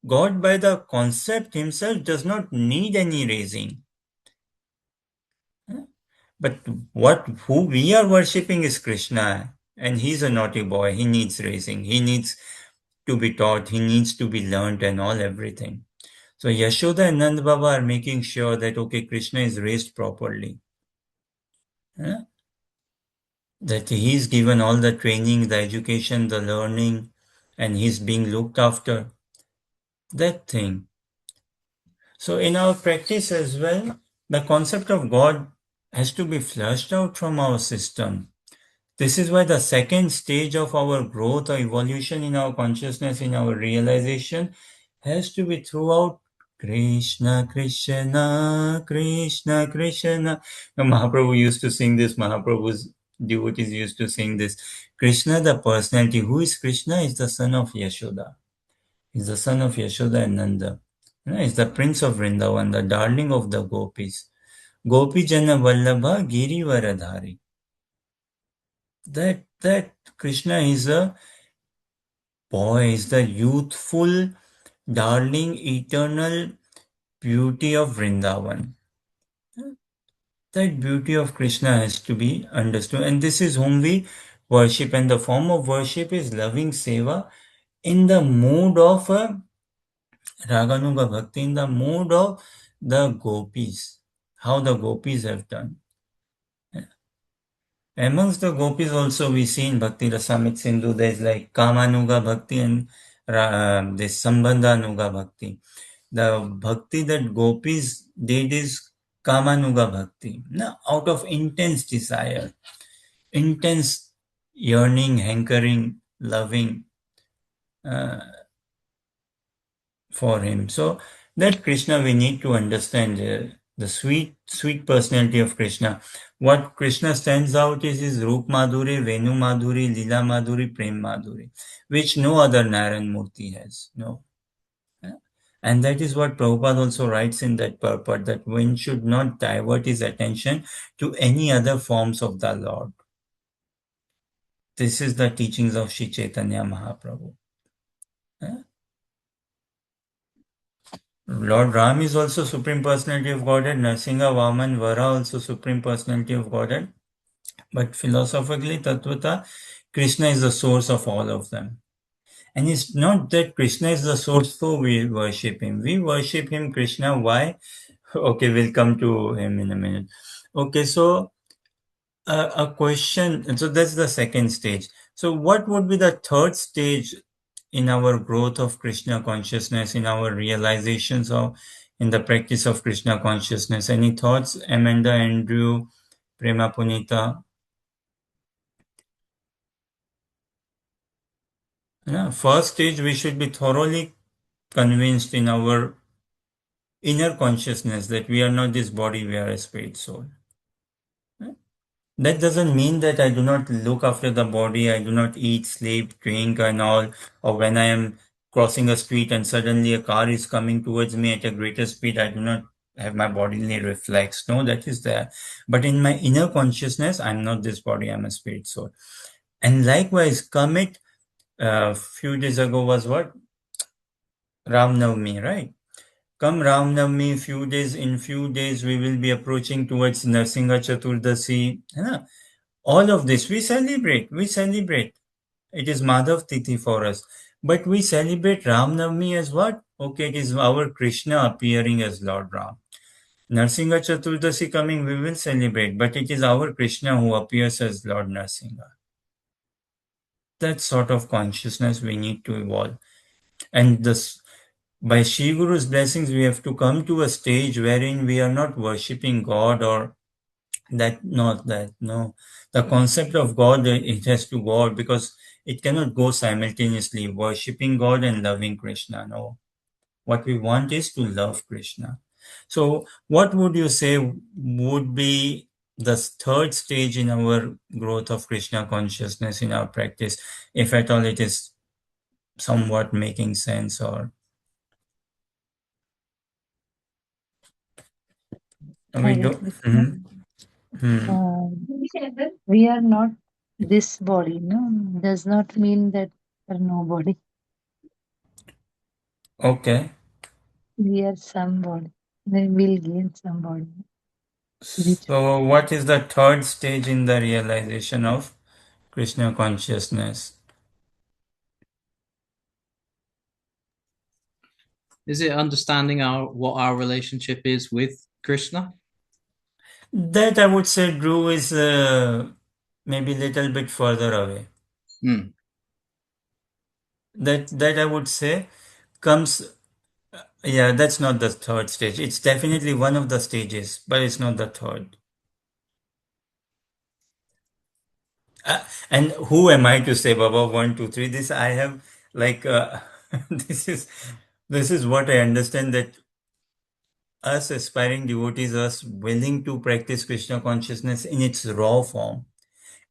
[SPEAKER 1] God, by the concept himself, does not need any raising. But who we are worshipping is Krishna, and he's a naughty boy. He needs raising. He needs to be taught. He needs to be learned, and all everything. So Yashoda and Nand Baba are making sure that, okay, Krishna is raised properly. That he's given all the training, the education, the learning, and he's being looked after. That thing. So in our practice as well, the concept of God has to be flushed out from our system. This is why the second stage of our growth or evolution in our consciousness, in our realization, has to be throughout Krishna, Krishna, Krishna, Krishna. Now, Mahaprabhu used to sing this, Mahaprabhu's devotees used to sing this. Krishna, the personality. Who is Krishna? Is the son of Yashoda. He's the son of Yashoda and Nanda. He's the prince of Vrindavan, the darling of the gopis. Gopi Jana Vallabha Girivaradhari. That Krishna is a boy, is the youthful, darling, eternal beauty of Vrindavan. That beauty of Krishna has to be understood, and this is whom we worship, and the form of worship is loving seva in the mood of Raganuga Bhakti, in the mood of the gopis, how the gopis have done. Amongst the gopis also we see in Bhakti Rasamrita Sindhu, there is like Kamanuga Bhakti and this Sambandhanuga Bhakti. The bhakti that gopis did is Kamanuga Bhakti. Now, out of intense desire, intense yearning, hankering, loving for him. So that Krishna we need to understand the sweet personality of Krishna. What Krishna stands out is his Rup Madhuri, Venu Madhuri, Lila Madhuri, Prem Madhuri, which no other Narayan Murti has. No. And that is what Prabhupada also writes in that purport, that one should not divert his attention to any other forms of the Lord. This is the teachings of Sri Chaitanya Mahaprabhu. Lord Ram is also Supreme Personality of Godhead. Narsinga, Vaman, Vara also Supreme Personality of Godhead. But philosophically, Tattvata, Krishna is the source of all of them. And it's not that Krishna is the source, so we worship him. We worship him, Krishna. Why? Okay, we'll come to him in a minute. Okay, so a question. So that's the second stage. So what would be the third stage in our growth of Krishna consciousness, in our realizations of, in the practice of Krishna consciousness? Any thoughts, Amanda, Andrew, Prema Punita? Yeah, first stage, we should be thoroughly convinced in our inner consciousness that we are not this body, we are a spirit soul. That doesn't mean that I do not look after the body, I do not eat, sleep, drink, and all, or when I am crossing a street and suddenly a car is coming towards me at a greater speed, I do not have my bodily reflex. No, that is there. But in my inner consciousness, I'm not this body, I'm a spirit soul. And likewise, commit, a few days ago was what? Ram Navami, right? Come Ram Navami, in few days we will be approaching towards Narsinga Chaturdasi. All of this we celebrate. It is Madhav Tithi for us. But we celebrate Ram Navami as what? Okay, it is our Krishna appearing as Lord Ram. Narsinga Chaturdasi coming, we will celebrate, but it is our Krishna who appears as Lord Narsinga. That sort of consciousness we need to evolve. And this, by Shri Guru's blessings, we have to come to a stage wherein we are not worshipping God or that, not that, no. The concept of God, it has to go out because it cannot go simultaneously, worshipping God and loving Krishna, no. What we want is to love Krishna. So what would you say would be the third stage in our growth of Krishna consciousness in our practice, if at all it is somewhat making sense? Or we
[SPEAKER 9] Hare
[SPEAKER 1] don't.
[SPEAKER 9] Krishna.
[SPEAKER 1] Hmm.
[SPEAKER 9] We are not this body, no? Does not mean that we are no body.
[SPEAKER 1] Okay.
[SPEAKER 9] We are some body. Then we'll gain some body.
[SPEAKER 1] So what is the third stage in the realization of Krishna consciousness?
[SPEAKER 2] Is it understanding what our relationship is with Krishna?
[SPEAKER 1] That I would say Drew is maybe a little bit further away.
[SPEAKER 2] Hmm.
[SPEAKER 1] That I would say comes. Yeah, that's not the third stage. It's definitely one of the stages, but it's not the third. And who am I to say, Baba, one, two, three? This I have like this is this is what I understand, that us aspiring devotees, us willing to practice Krishna consciousness in its raw form,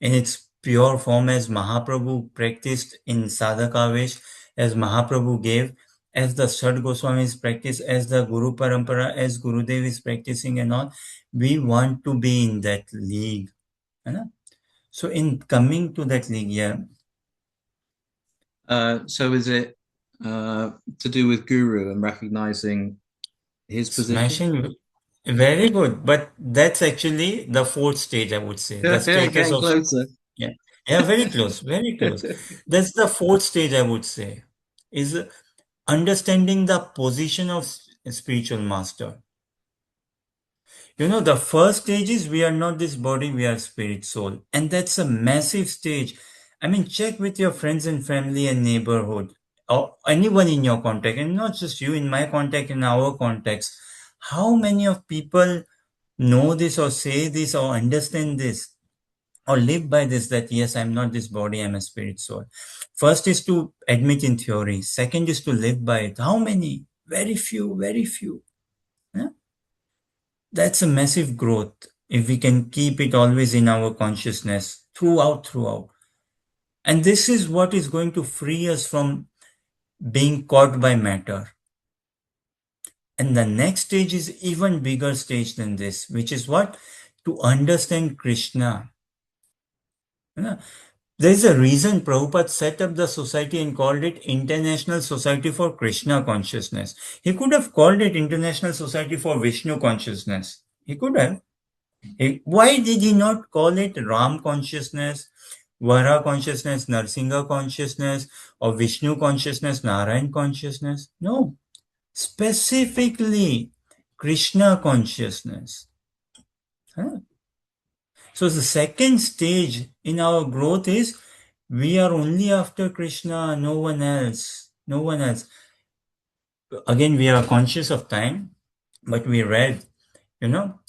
[SPEAKER 1] in its pure form, as Mahaprabhu practiced in Sadhakavesh, as Mahaprabhu gave, as the Sad Goswamis practice, as the Guru Parampara, as Gurudev is practicing and all. We want to be in that league. है ना? So in coming to that league, yeah.
[SPEAKER 2] So is it to do with Guru and recognizing his position?
[SPEAKER 1] Smashing. Very good. But that's actually the fourth stage, I would say. The
[SPEAKER 2] Yeah,
[SPEAKER 1] status
[SPEAKER 2] getting
[SPEAKER 1] of,
[SPEAKER 2] closer.
[SPEAKER 1] yeah. Yeah, very close, very close. That's the fourth stage, I would say, is understanding the position of spiritual master. You know, the first stage is we are not this body, we are spirit soul. And that's a massive stage. I mean, check with your friends and family and neighborhood, or anyone in your contact, and not just you, in my contact, in our context. How many of people know this or say this or understand this or live by this, that yes, I'm not this body, I'm a spirit soul? First is to admit in theory. Second is to live by it. How many? Very few, very few. Yeah? That's a massive growth if we can keep it always in our consciousness throughout. And this is what is going to free us from being caught by matter. And the next stage is even bigger stage than this, which is what? To understand Krishna. Yeah. There is a reason Prabhupada set up the society and called it International Society for Krishna Consciousness. He could have called it International Society for Vishnu Consciousness. He could have. Why did he not call it Ram Consciousness, Vara Consciousness, Narsinga Consciousness, or Vishnu Consciousness, Narayan Consciousness? No. Specifically, Krishna Consciousness. Huh? So the second stage in our growth is we are only after Krishna, no one else. No one else. Again, we are conscious of time, but we read, you know,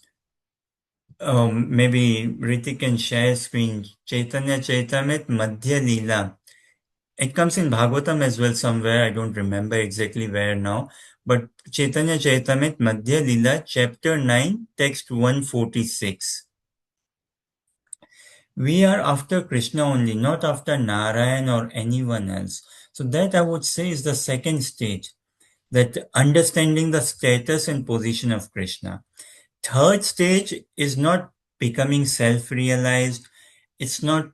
[SPEAKER 1] maybe Ritik can share screen. Chaitanya Chaitamit Madhya Leela. It comes in Bhagavatam as well somewhere. I don't remember exactly where now. But Chaitanya Chaitamit Madhya Leela, chapter 9, text 146. We are after Krishna only, not after Narayan or anyone else. So that I would say is the second stage, that understanding the status and position of Krishna. Third stage is not becoming self-realized. It's not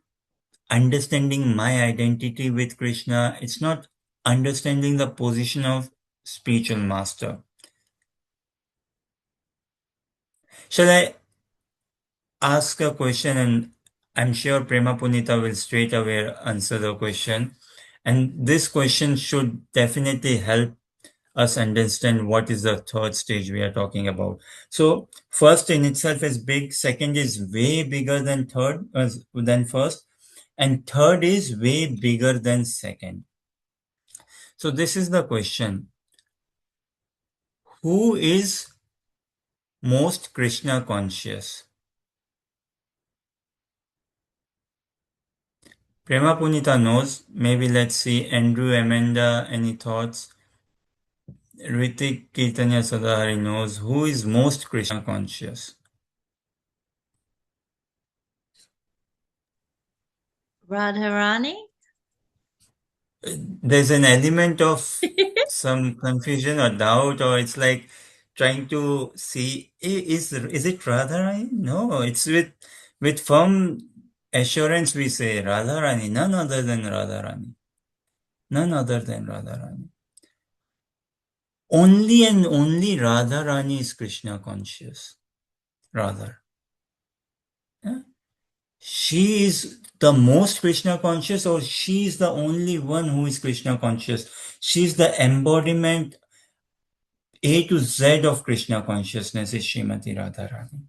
[SPEAKER 1] understanding my identity with Krishna. It's not understanding the position of spiritual master. Shall I ask a question, and I'm sure Prema Punita will straight away answer the question. And this question should definitely help us understand what is the third stage we are talking about. So first in itself is big, second is way bigger than than first, and third is way bigger than second. So this is the question. Who is most Krishna conscious? Prema Punita knows. Maybe let's see. Andrew, Amanda, any thoughts? Ritik, Kirtanya Sadahari knows. Who is most Krishna conscious?
[SPEAKER 3] Radharani?
[SPEAKER 1] There's an element of some confusion or doubt, or it's like trying to see, is it Radharani? No, it's with firm assurance we say Radharani, none other than Radharani. None other than Radharani. Only and only Radharani is Krishna conscious. Rather. Yeah? She is the most Krishna conscious, or she is the only one who is Krishna conscious. She is the embodiment A to Z of Krishna consciousness is Srimati Radharani.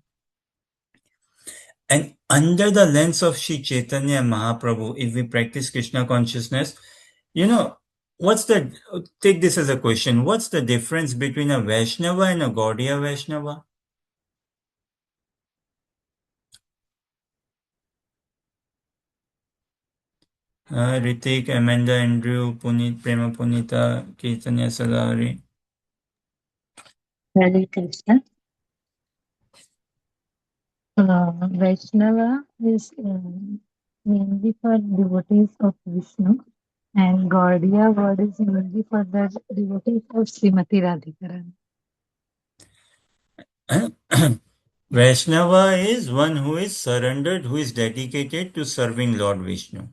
[SPEAKER 1] And under the lens of Sri Chaitanya Mahaprabhu, if we practice Krishna consciousness, take this as a question, what's the difference between a Vaishnava and a Gaudiya Vaishnava? Ritik, Amanda, Andrew, Puneet, Prema Punita, Chaitanya Salari.
[SPEAKER 9] Hare Krishna. Vaishnava is mainly for devotees of Vishnu, and Gaudiya word is mainly for the devotees of Srimati Radhikaran.
[SPEAKER 1] Vaishnava is one who is surrendered, who is dedicated to serving Lord Vishnu.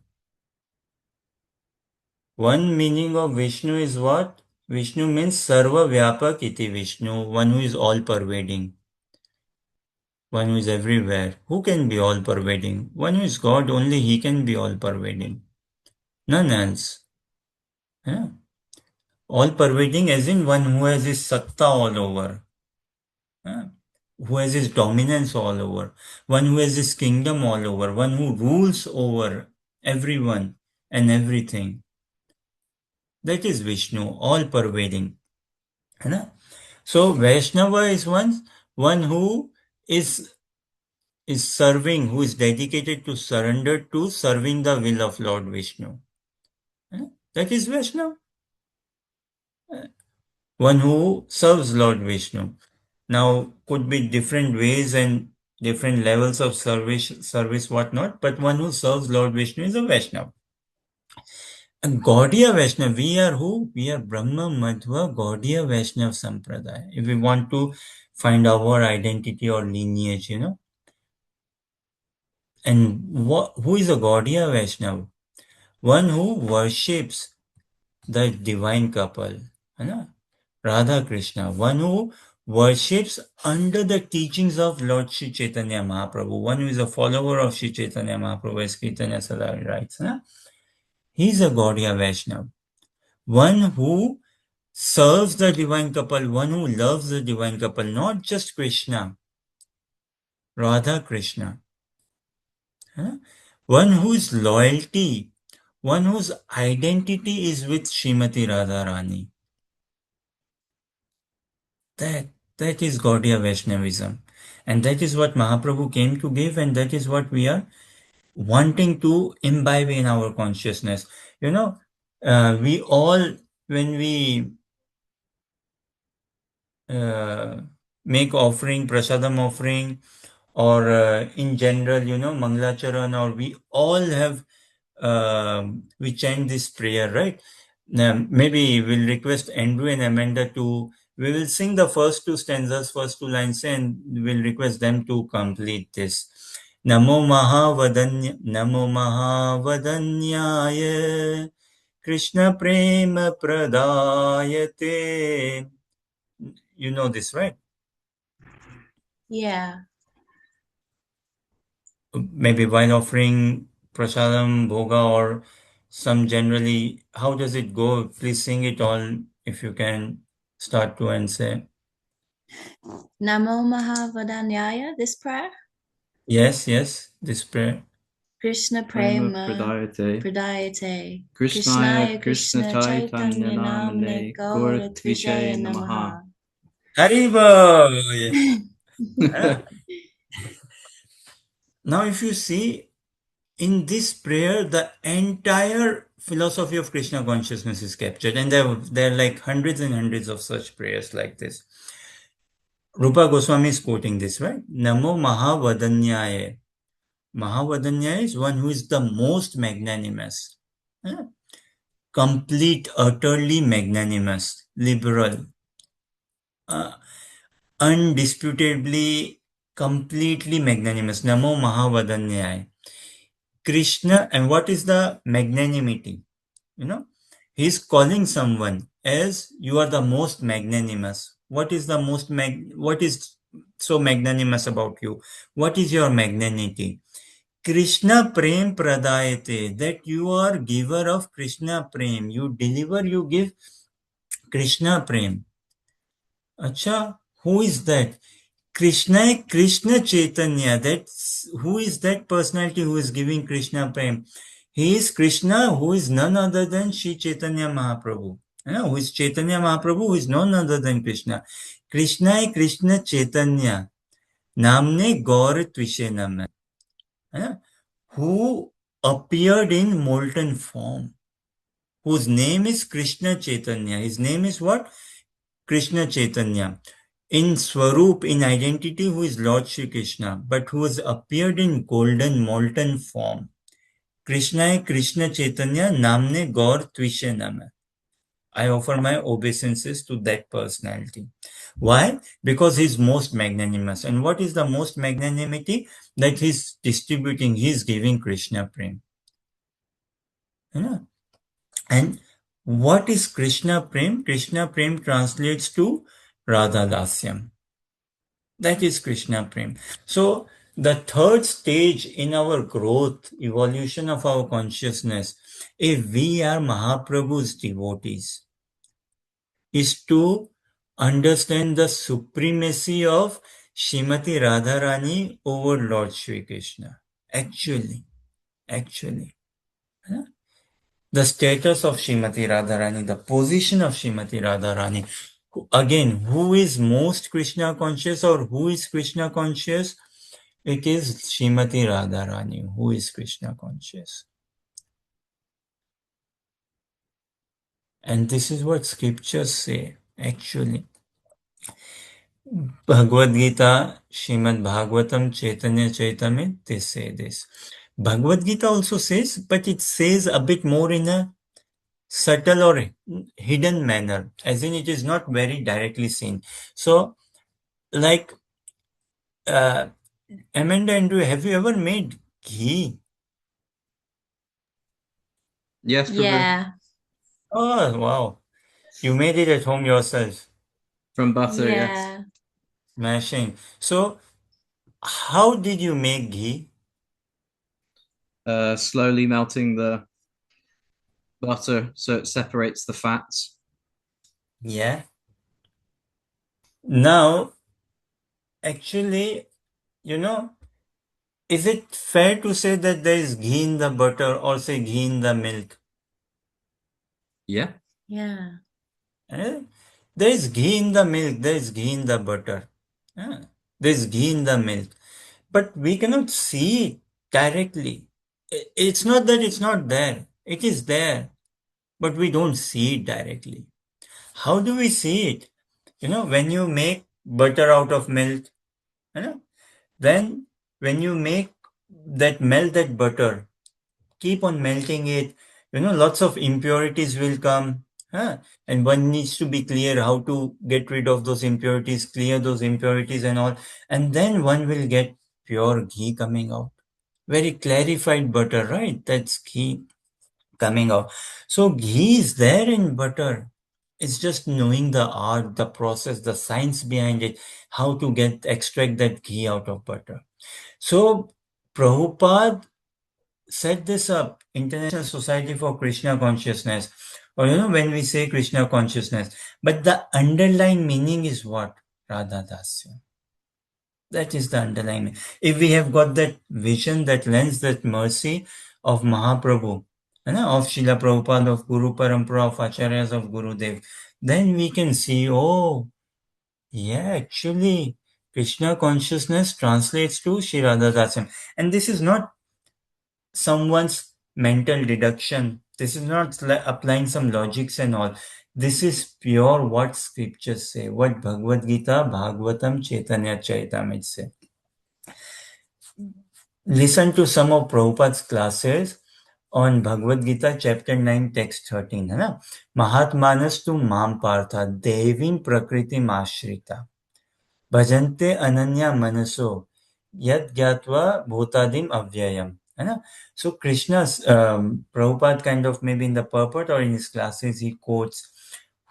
[SPEAKER 1] One meaning of Vishnu is what? Vishnu means Sarva Vyapak iti Vishnu, one who is all pervading, one who is everywhere. Who can be all pervading? One who is God, only he can be all pervading. None else. Yeah. All pervading as in one who has his satta all over. Yeah. Who has his dominance all over, one who has his kingdom all over, one who rules over everyone and everything. That is Vishnu, all pervading. So Vaishnava is one who is serving, who is dedicated to surrender to serving the will of Lord Vishnu. That is Vaishnava. One who serves Lord Vishnu. Now, could be different ways and different levels of service whatnot, but one who serves Lord Vishnu is a Vaishnava. And Gaudiya Vaishnava, we are who? We are Brahma Madhva Gaudiya Vaishnava Sampradaya. If we want to find our identity or lineage, And who is a Gaudiya Vaishnava? One who worships the divine couple, Radha Krishna, one who worships under the teachings of Lord Sri Chaitanya Mahaprabhu, one who is a follower of Sri Chaitanya Mahaprabhu, as Kirtanya Sadari writes. He is a Gaudiya Vaishnava, one who serves the divine couple, one who loves the divine couple, not just Krishna, Radha Krishna. One whose loyalty, one whose identity is with Srimati Radharani. That is Gaudiya Vaishnavism. And that is what Mahaprabhu came to give, and that is what we are wanting to imbibe in our consciousness. We all, when we make offering, prasadam offering, or in general, Mangalacharan, or we all have, we chant this prayer, right? Now, maybe we'll request Andrew and Amanda we will sing the first two stanzas, first two lines, and we'll request them to complete this. Namo Mahavadanyaya Krishna Prema Pradayate. You know this, right?
[SPEAKER 3] Yeah.
[SPEAKER 1] Maybe while offering prasadam, bhoga, or some generally, how does it go? Please sing it all if you can start to and say.
[SPEAKER 3] Namo Mahavadanyaya, this prayer?
[SPEAKER 1] Yes, this prayer.
[SPEAKER 3] Krishna Prema Pradayate Krishnaya Krishna Chaitanya Namane Gaura Tvijaya Namaha.
[SPEAKER 1] Haribo! Now, if you see, in this prayer, the entire philosophy of Krishna consciousness is captured, and there are like hundreds and hundreds of such prayers like this. Rupa Goswami is quoting this, right? Namo Mahavadanyaya. Mahavadanyaya is one who is the most magnanimous, complete, utterly magnanimous, liberal, undisputably, completely magnanimous. Namo Mahavadanyaya. Krishna, and what is the magnanimity? He's calling someone as you are the most magnanimous. What is what is so magnanimous about you? What is your magnanimity? Krishna Prem Pradayate, that you are giver of Krishna Prem. You deliver, you give Krishna Prem. Acha, who is that? Krishna Chaitanya. That's who is that personality who is giving Krishna Prem? He is Krishna, who is none other than Sri Chaitanya Mahaprabhu. Who is Chaitanya Mahaprabhu, who is none other than Krishna. Krishna Chaitanya. Namne Gaur Tvishe Nama. Who appeared in molten form. Whose name is Krishna Chaitanya. His name is what? Krishna Chaitanya. In Swarup, in identity, who is Lord Shri Krishna, but who has appeared in golden molten form. Krishna Chaitanya Namne Gaur Tvishe Nama. I offer my obeisances to that personality. Why? Because he's most magnanimous. And what is the most magnanimity? That he's distributing, he's giving Krishna Prem. And what is Krishna Prem? Krishna Prem translates to Radha Dasyam. That is Krishna Prem. So the third stage in our growth, evolution of our consciousness, if we are Mahaprabhu's devotees, is to understand the supremacy of Srimati Radharani over Lord Shri Krishna. Actually. Huh? The status of Srimati Radharani, the position of Srimati Radharani. Again, who is most Krishna conscious or who is Krishna conscious? It is Srimati Radharani who is Krishna conscious. And this is what scriptures say, actually. Bhagavad Gita, Srimad Bhagavatam, Chaitanya Chaitamit, they say this. Bhagavad Gita also says, but it says a bit more in a subtle or hidden manner, as in it is not very directly seen. So, like, Amanda, Andrew, have you ever made ghee?
[SPEAKER 2] Yes, Prabhu.
[SPEAKER 3] Yeah.
[SPEAKER 1] Oh, wow. You made it at home yourself.
[SPEAKER 2] From butter, yes.
[SPEAKER 3] Yeah.
[SPEAKER 1] Smashing. So, how did you make ghee?
[SPEAKER 2] Slowly melting the butter so it separates the fats.
[SPEAKER 1] Yeah. Now, actually, is it fair to say that there is ghee in the butter or say ghee in the milk?
[SPEAKER 2] Yeah.
[SPEAKER 3] Yeah.
[SPEAKER 1] Eh? There is ghee in the milk, there is ghee in the butter. There is ghee in the milk. But we cannot see it directly. It's not that it's not there. It is there. But we don't see it directly. How do we see it? When you make butter out of milk, then when you make melt that butter, keep on melting it, lots of impurities will come. And one needs to be clear how to get rid of those impurities, clear those impurities and all. And then one will get pure ghee coming out. Very clarified butter, right? That's ghee coming out. So ghee is there in butter. It's just knowing the art, the process, the science behind it, how to extract that ghee out of butter. So Prabhupada set this up, International Society for Krishna Consciousness, or when we say Krishna consciousness, but the underlying meaning is what? Radha Dasya. That is the underlying meaning. If we have got that vision, that lens, that mercy of Mahaprabhu, of Srila Prabhupada, of Guru Parampara, of Acharyas, of Gurudev, then we can see, oh, yeah, actually, Krishna consciousness translates to Sri Radha Dasyam. And this is not someone's mental deduction. This is not applying some logics and all. This is pure what scriptures say, what Bhagavad Gita, Bhagavatam, Chaitanya Charitamrita say. Listen to some of Prabhupada's classes on Bhagavad Gita, chapter 9, text 13. Mahatmanastu mam partha devim prakriti mashrita bhajante ananya manaso yad gyatva bhutadim avyayam. So Krishna's Prabhupada kind of maybe in the purport or in his classes he quotes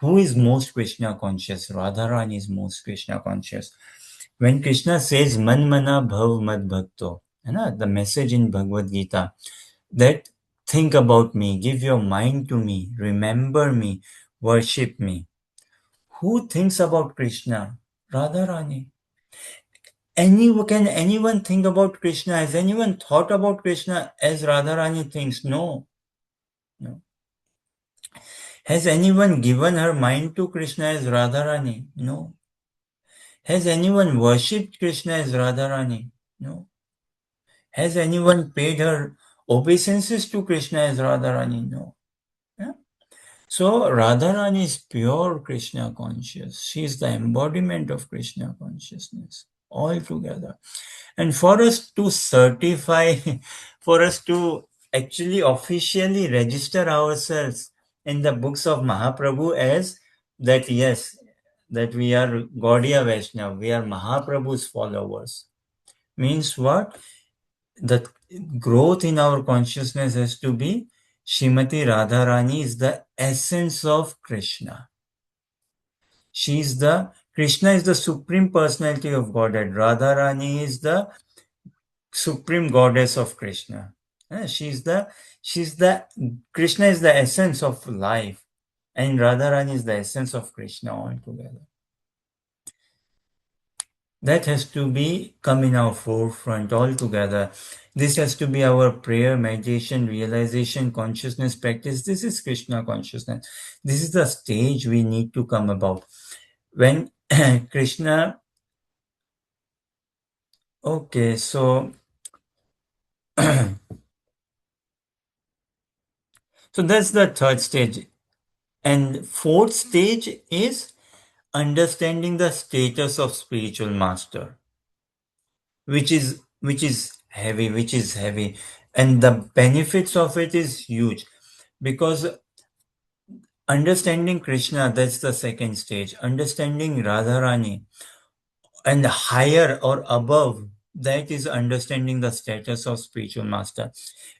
[SPEAKER 1] who is most Krishna conscious. Radharani is most Krishna conscious. When Krishna says man mana bhav mad bhakto, the message in Bhagavad Gita that think about me, give your mind to me, remember me, worship me. Who thinks about Krishna? Radharani. Can anyone think about Krishna? Has anyone thought about Krishna as Radharani thinks? No. No. Has anyone given her mind to Krishna as Radharani? No. Has anyone worshipped Krishna as Radharani? No. Has anyone paid her obeisances to Krishna as Radharani? No. Yeah? So Radharani is pure Krishna conscious. She is the embodiment of Krishna consciousness altogether. And for us to certify, for us to actually officially register ourselves in the books of Mahaprabhu as that, yes, that we are Gaudiya Vaishnava, we are Mahaprabhu's followers, means what? The growth in our consciousness has to be Srimati Radharani is the essence of Krishna. Krishna is the supreme personality of Godhead. Radharani is the supreme goddess of Krishna. Krishna is the essence of life, and Radharani is the essence of Krishna altogether. That has to be come in our forefront altogether. This has to be our prayer, meditation, realization, consciousness practice. This is Krishna consciousness. This is the stage we need to come about. When Krishna, okay, so so that's the third stage. And fourth stage is understanding the status of spiritual master, which is heavy, and the benefits of it is huge, because understanding Krishna, that's the second stage. Understanding Radharani, and higher or above, that is understanding the status of spiritual master.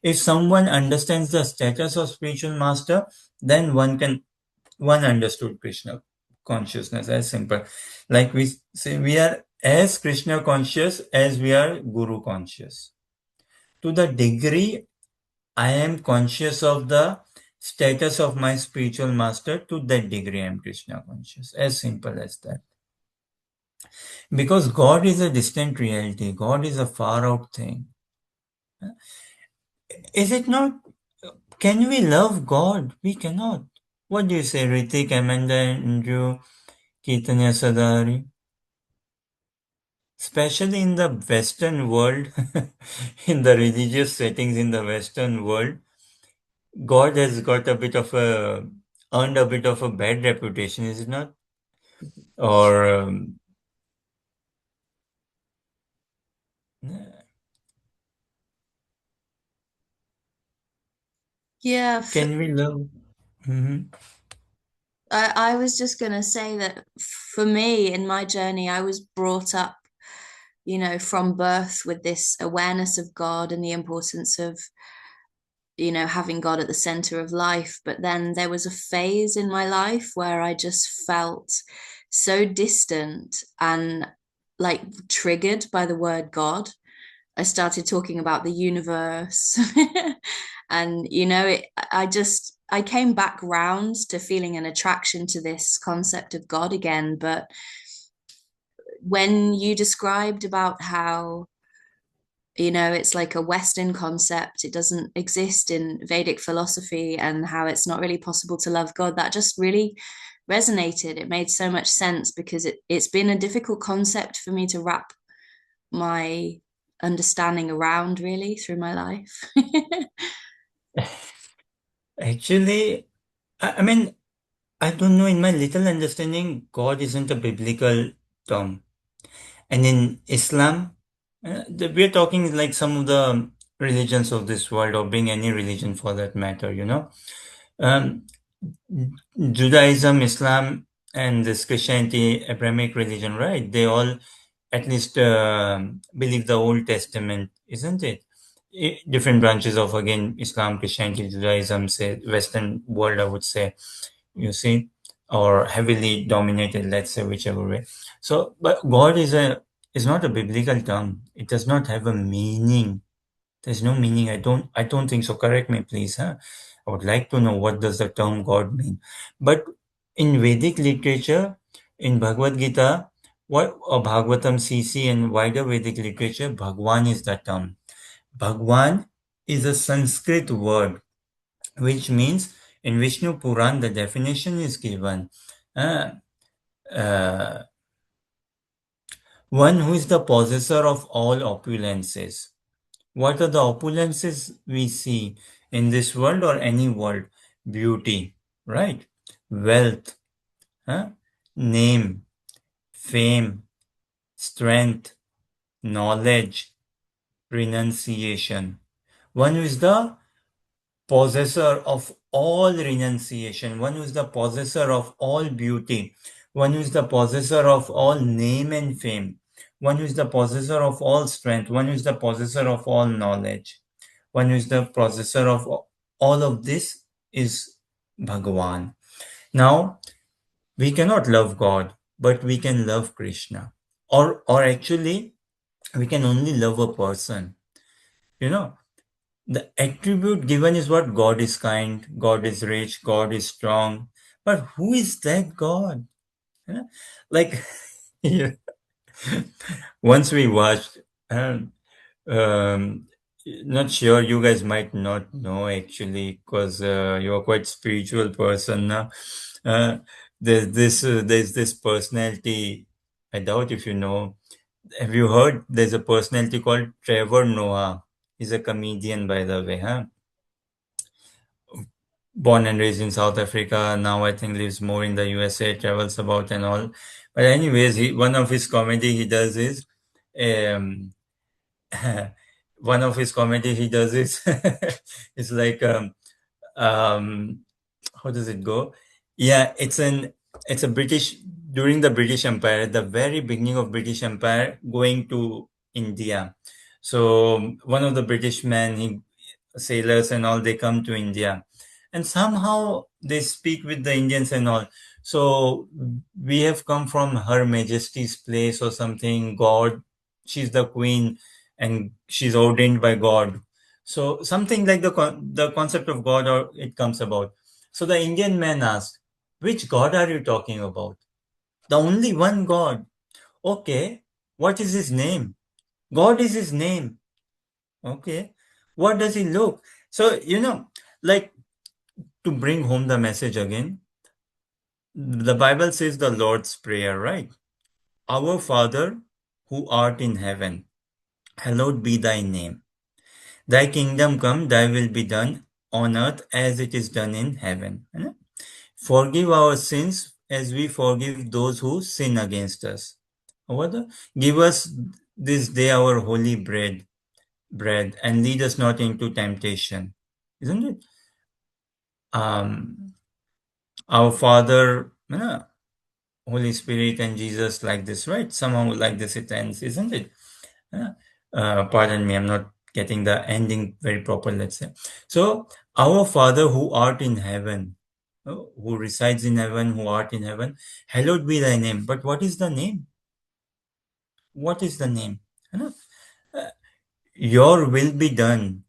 [SPEAKER 1] If someone understands the status of spiritual master, then one understood Krishna consciousness, as simple. Like we say, we are as Krishna conscious as we are Guru conscious. To the degree I am conscious of the status of my spiritual master, to that degree I am Krishna conscious. As simple as that. Because God is a distant reality. God is a far out thing. Is it not? Can we love God? We cannot. What do you say, Ritik, Amanda, Andrew, Keitanya Sadari? Especially in the Western world, in the religious settings in the Western world, God has got earned a bit of a bad reputation, is it not? Or
[SPEAKER 3] Yeah,
[SPEAKER 1] can we love? Mhm.
[SPEAKER 3] I was just going to say that for me in my journey, I was brought up, from birth with this awareness of God and the importance of, having God at the center of life. But then there was a phase in my life where I just felt so distant and like triggered by the word God. I started talking about the universe. And, I came back round to feeling an attraction to this concept of God again. But when you described about how, it's like a Western concept, it doesn't exist in Vedic philosophy, and how it's not really possible to love God, that just really resonated. It made so much sense, because it's been a difficult concept for me to wrap my understanding around really through my life.
[SPEAKER 1] Actually, I mean, I don't know, in my little understanding, God isn't a biblical term. And in Islam, we're talking like some of the religions of this world, or being any religion for that matter, Um, Judaism, Islam, and this Christianity, Abrahamic religion, right? They all at least believe the Old Testament, isn't it? Different branches of, again, Islam, Christianity, Judaism, say Western world, I would say, you see, or heavily dominated, let's say, whichever way. So, but God is not a biblical term. It does not have a meaning. There's no meaning. I don't think so. Correct me, please. Huh? I would like to know, what does the term God mean? But in Vedic literature, In Bhagavad Gita, or Bhagavatam CC and wider Vedic literature, Bhagwan is the term. Bhagwan is a Sanskrit word which means in Vishnu Puran the definition is given. Uh, uh, One who is the possessor of all opulences. What are the opulences we see in this world or any world? Beauty, right? Wealth, huh? Name, fame, strength, knowledge, renunciation. One who is the possessor of all renunciation, one who is the possessor of all beauty, one who is the possessor of all name and fame, one who is the possessor of all strength, one who is the possessor of all knowledge, one who is the possessor of all of this is Bhagavan. Now, we cannot love God, but we can love Krishna. Or actually, we can only love a person. You know, the attribute given is what God is kind, God is rich, God is strong. But who is that God? You know, like yeah. Once we watched, um, um, not sure you guys might not know actually because you're quite spiritual person now. Uh, there's this personality. I doubt if you know. Have you heard? There's a personality called Trevor Noah. He's a comedian, by the way, huh? Born and raised in South Africa. Now I think lives more in the USA, travels about and all. But anyways, one of his comedy he does is, um, one of his comedy he does is, it's like um, how does it go? Yeah, it's a British during the British Empire, at the very beginning of British Empire, going to India. So one of the British men, sailors and all, they come to India, and somehow they speak with the Indians and all. So we have come from Her Majesty's place or something. God, she's the queen, and she's ordained by God. So something like the concept of God, or it comes about. So the Indian man asked, "Which God are you talking about?" The only one God. Okay, what is his name? God is his name. Okay, what does he look? So like, to bring home the message again, the Bible says the Lord's Prayer, right? Our Father who art in heaven, hallowed be thy name. Thy kingdom come, thy will be done on earth as it is done in heaven. Forgive our sins as we forgive those who sin against us. Give us this day our holy bread, and lead us not into temptation. Isn't it? Um, our Father, Holy Spirit and Jesus, like this, right? Somehow like this it ends, isn't it? Pardon me, I'm not getting the ending very proper, let's say. So, our Father who art in heaven, who resides in heaven, who art in heaven, hallowed be thy name. But what is the name? What is the name? Uh, Your will be done.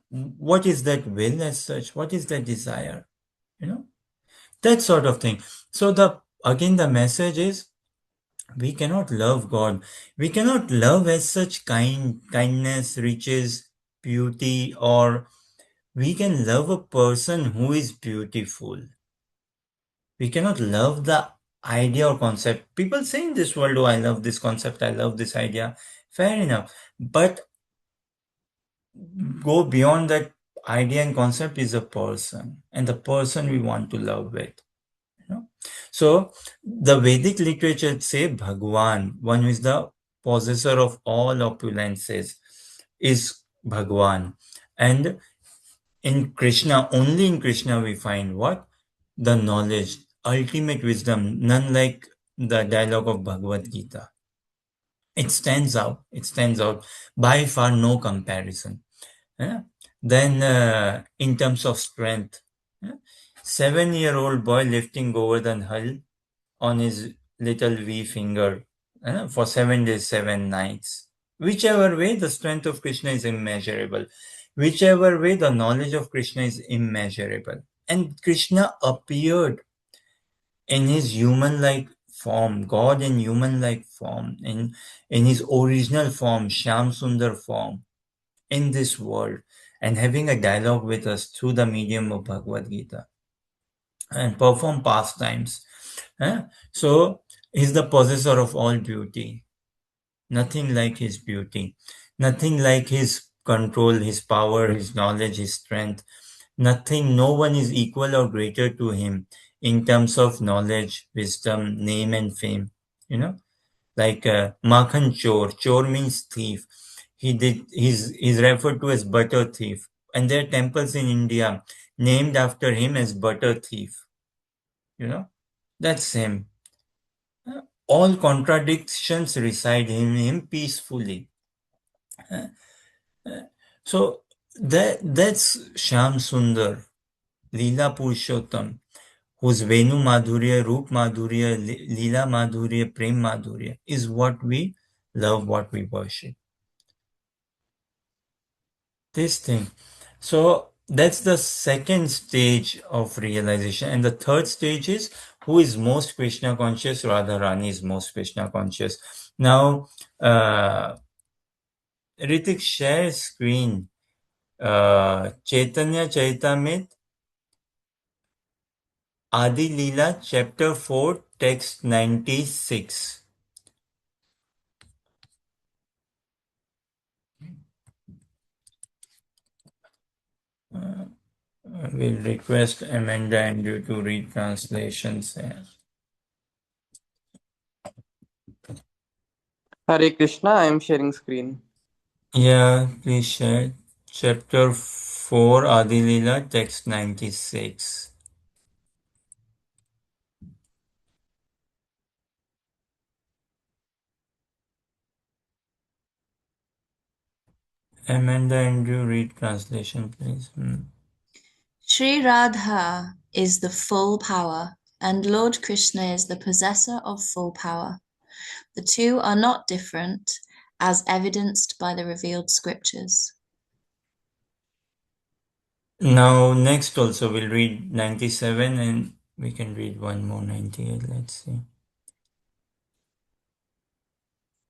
[SPEAKER 1] What is that will as such? What is that desire? You know, that sort of thing. So the message is, we cannot love God. We cannot love as such kindness, riches, beauty, or we can love a person who is beautiful. We cannot love the idea or concept. People say in this world, oh, I love this concept, I love this idea. Fair enough. But go beyond that idea and concept is a person, and the person we want to love with. So the Vedic literature say Bhagwan, one who is the possessor of all opulences, is Bhagwan. And in Krishna, only in Krishna we find what? The knowledge, ultimate wisdom, none like the dialogue of Bhagavad Gita. It stands out. It stands out. By far, no comparison. Yeah. Then, in terms of strength, yeah, 7-year-old boy lifting Govardhan Hill on his little wee finger for 7 days, 7 nights. Whichever way, the strength of Krishna is immeasurable. Whichever way, the knowledge of Krishna is immeasurable. And Krishna appeared in his human-like form, God in human-like form, in his original form, Shyam Sundar form, in this world, and having a dialogue with us through the medium of Bhagavad Gita and perform pastimes. So he's the possessor of all beauty. Nothing like his beauty. Nothing like his control, his power, his knowledge, his strength. Nothing, no one is equal or greater to him in terms of knowledge, wisdom, name, and fame. You know, like Makhan Chor. Chor means thief. He's referred to as butter thief. And there are temples in India named after him as butter thief. You know, that's him. All contradictions reside in him peacefully. So that's Shyam Sundar, Leela Purushottam, whose Venu Madhurya, Roop Madhurya, Leela Madhurya, Prem Madhurya is what we love, what we worship. This thing. So that's the second stage of realization. And the third stage is who is most Krishna conscious? Radharani is most Krishna conscious. Now, Ritik, share screen. Chaitanya Charitamrita, Adi Leela, chapter 4, text 96. We'll request Amanda and you to read translations here.
[SPEAKER 10] Hare Krishna, I am sharing screen.
[SPEAKER 1] Yeah, please share. Chapter 4, Adi Leela, text 96. Amanda and you read translation, please.
[SPEAKER 3] Sri Radha is the full power, and Lord Krishna is the possessor of full power. The two are not different, as evidenced by the revealed scriptures.
[SPEAKER 1] Now, next also we'll read 97 and we can read one more 98. Let's see.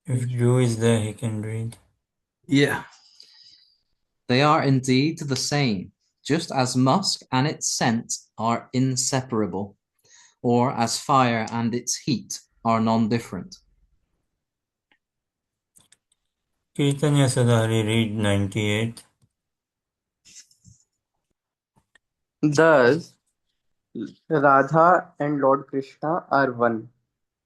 [SPEAKER 1] If Drew is there, he can read.
[SPEAKER 2] Yeah. They are indeed the same, just as musk and its scent are inseparable, or as fire and its heat are non-different.
[SPEAKER 1] Kirtanya Sadhari, read 98.
[SPEAKER 10] Thus, Radha and Lord Krishna are one,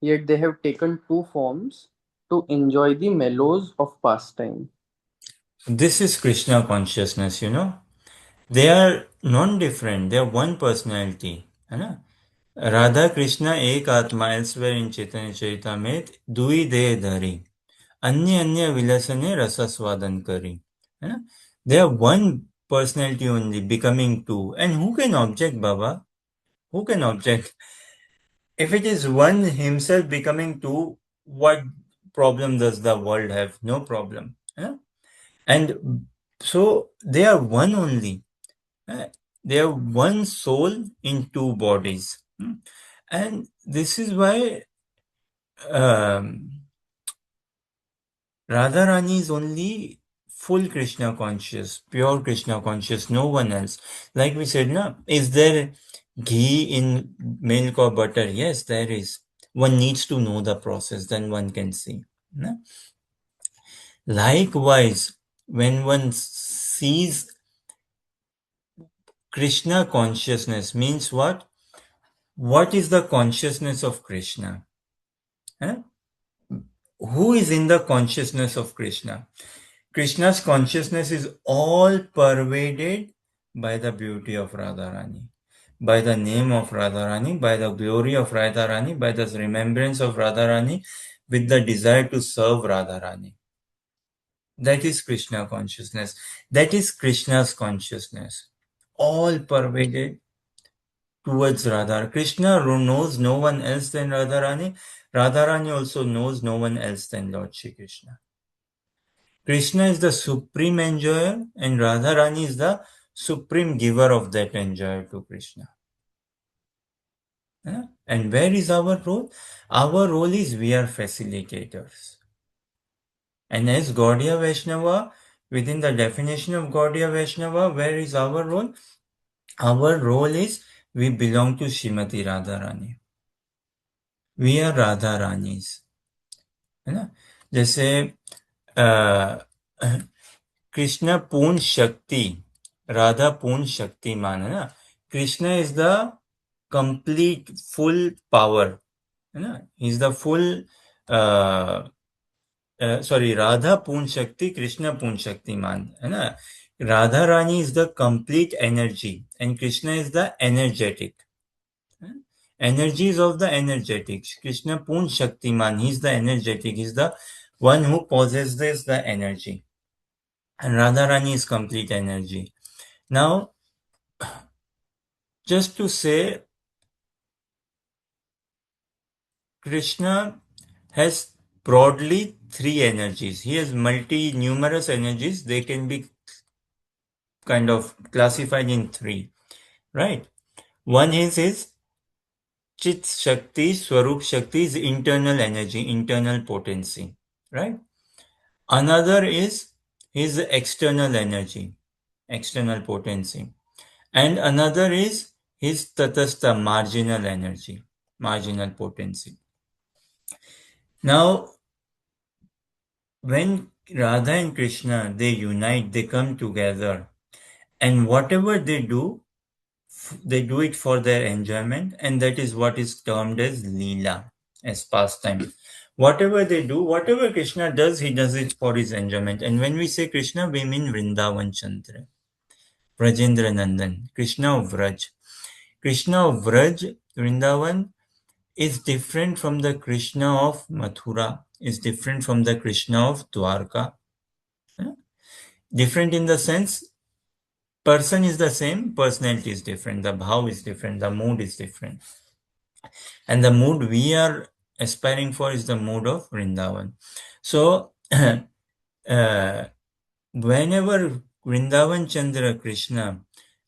[SPEAKER 10] yet they have taken two forms to enjoy the mellows of pastime.
[SPEAKER 1] This is Krishna consciousness, you know. They are non-different. They are one personality. है ना? Radha Krishna एक आत्मा, elsewhere in Chaitanya Charitamrita, दुई देह धरी अन्य अन्य विलसने रसस्वादन करी. है ना? They are one personality only, becoming two. And who can object, Baba? Who can object? If it is one himself becoming two, what problem does the world have? No problem. Yeah? And so they are one only. They are one soul in two bodies. And this is why Radharani is only full Krishna conscious, pure Krishna conscious, no one else. Like we said, na, is there ghee in milk or butter? Yes, there is. One needs to know the process, then one can see. Na? Likewise, when one sees Krishna consciousness, means what? What is the consciousness of Krishna? Eh? Who is in the consciousness of Krishna? Krishna's consciousness is all pervaded by the beauty of Radharani, by the name of Radharani, by the glory of Radharani, by the remembrance of Radharani, with the desire to serve Radharani. That is Krishna consciousness. That is Krishna's consciousness. All pervaded towards Radha. Krishna knows no one else than Radharani. Radharani also knows no one else than Lord Shri Krishna. Krishna is the supreme enjoyer and Radharani is the supreme giver of that enjoy to Krishna. And where is our role? Our role is we are facilitators. And as Gaudiya Vaishnava, within the definition of Gaudiya Vaishnava, where is our role? Our role is we belong to Srimati Radharani. We are Radha Ranis. है ना? जैसे कृष्ण पूर्ण शक्ति, राधा पूर्ण शक्तिमान, है ना? Krishna is the complete full power, है ना? He is the full sorry, Radha पूर्ण शक्ति, कृष्ण पूर्ण शक्तिमान, है ना? Radha Rani is the complete energy and Krishna is the energetic. Energies of the energetic. Krishna Poon Shaktiman, he is the energetic, he is the one who possesses the energy. And Radharani is complete energy. Now, just to say, Krishna has broadly three energies. He has numerous energies. They can be kind of classified in three, right? One is his Chit Shakti, Swarup Shakti is internal energy, internal potency, right? Another is his external energy, external potency. And another is his tatastha, marginal energy, marginal potency. Now, when Radha and Krishna, they unite, they come together, and whatever they do it for their enjoyment, and that is what is termed as Leela, as pastime. Whatever they do, whatever Krishna does, he does it for his enjoyment. And when we say Krishna, we mean Vrindavan Chandra, Brajendra Nandan, Krishna of Vraj. Krishna of Vraj, Vrindavan, is different from the Krishna of Mathura, is different from the Krishna of Dwarka. Different in the sense, person is the same, personality is different, the bhav is different, the mood is different. And the mood we are aspiring for is the mood of Vrindavan. So, whenever Vrindavan Chandra Krishna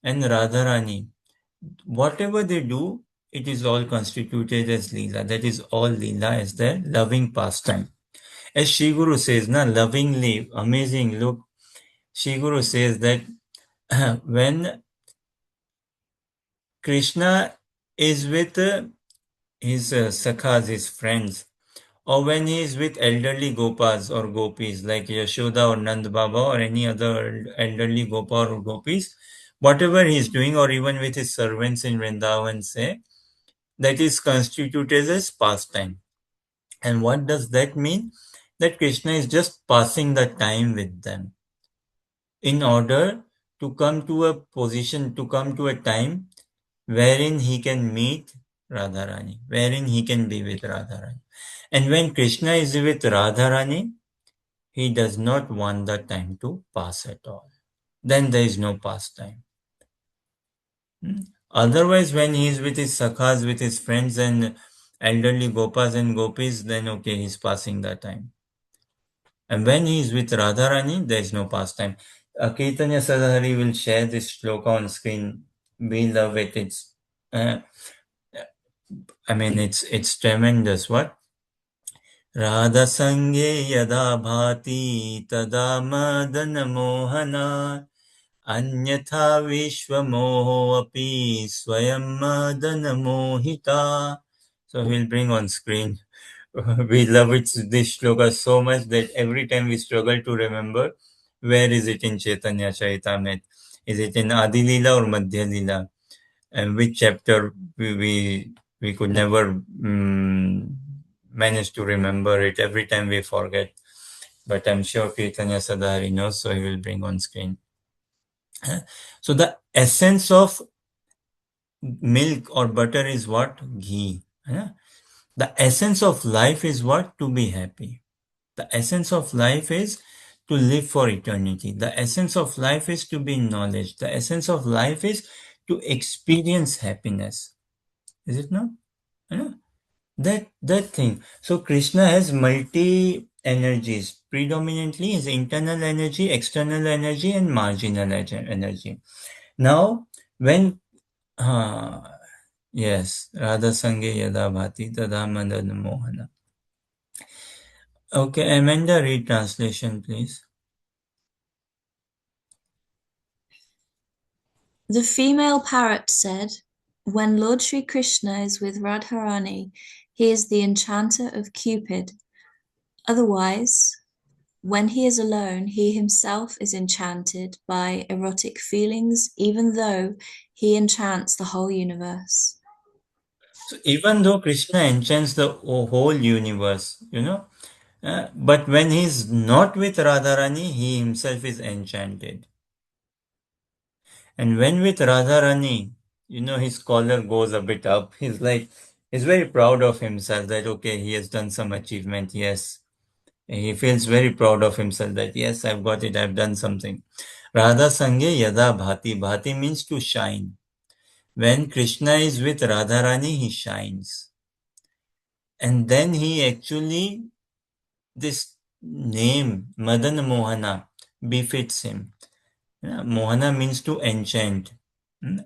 [SPEAKER 1] and Radharani, whatever they do, it is all constituted as Leela. That is all Leela as their loving pastime. As Shri Guru says, na, lovingly, amazing, look, Shri Guru says that when Krishna is with his sakhas, his friends, or when he is with elderly gopas or gopis like Yashoda or Nand Baba or any other elderly gopa or gopis, whatever he is doing, or even with his servants in Vrindavan, say, that is constituted as pastime. And what does that mean? That Krishna is just passing the time with them in order to come to a position, to come to a time wherein he can meet Radharani, wherein he can be with Radharani. And when Krishna is with Radharani, he does not want the time to pass at all. Then there is no pastime. Otherwise, when he is with his sakhas, with his friends and elderly gopas and gopis, then okay, he's passing the time. And when he is with Radharani, there is no pastime. Kirtanya Sadhari will share this shloka on screen. We love it. It's, it's tremendous. What? Radha Sangye Yada Bhati Tada Madana Mohana Anyatha Vishwamoho Api Swayam Madana Mohita. So he'll bring on screen. We love it, this shloka so much that every time we struggle to remember where is it in Chaitanya Charitamrita. Is it in Adi Leela or Madhya Leela? And which chapter we could never manage to remember it. Every time we forget. But I'm sure Kirtanya Sadhari knows, so he will bring on screen. So the essence of milk or butter is what? Ghee. The essence of life is what? To be happy. The essence of life is to live for eternity. The essence of life is to be in knowledge. The essence of life is to experience happiness. Is it not? That thing. So Krishna has multi energies. Predominantly his internal energy, external energy, and marginal energy. Now, when Yes, Radha Sange Yada Bhati Tada Madan Mohana. Okay, Amanda, read translation, please.
[SPEAKER 3] The female parrot said, "When Lord Sri Krishna is with Radharani, he is the enchanter of Cupid. Otherwise, when he is alone, he himself is enchanted by erotic feelings, even though he enchants the whole universe."
[SPEAKER 1] So even though Krishna enchants the whole universe, but when he's not with Radharani, he himself is enchanted. And when with Radharani, his collar goes a bit up. He's very proud of himself that, okay, he has done some achievement. Yes. He feels very proud of himself that, yes, I've got it. I've done something. Radha Sange Yada Bhati. Bhati means to shine. When Krishna is with Radharani, he shines. And then he actually, this name, Madan Mohana, befits him. Mohana means to enchant. Hmm?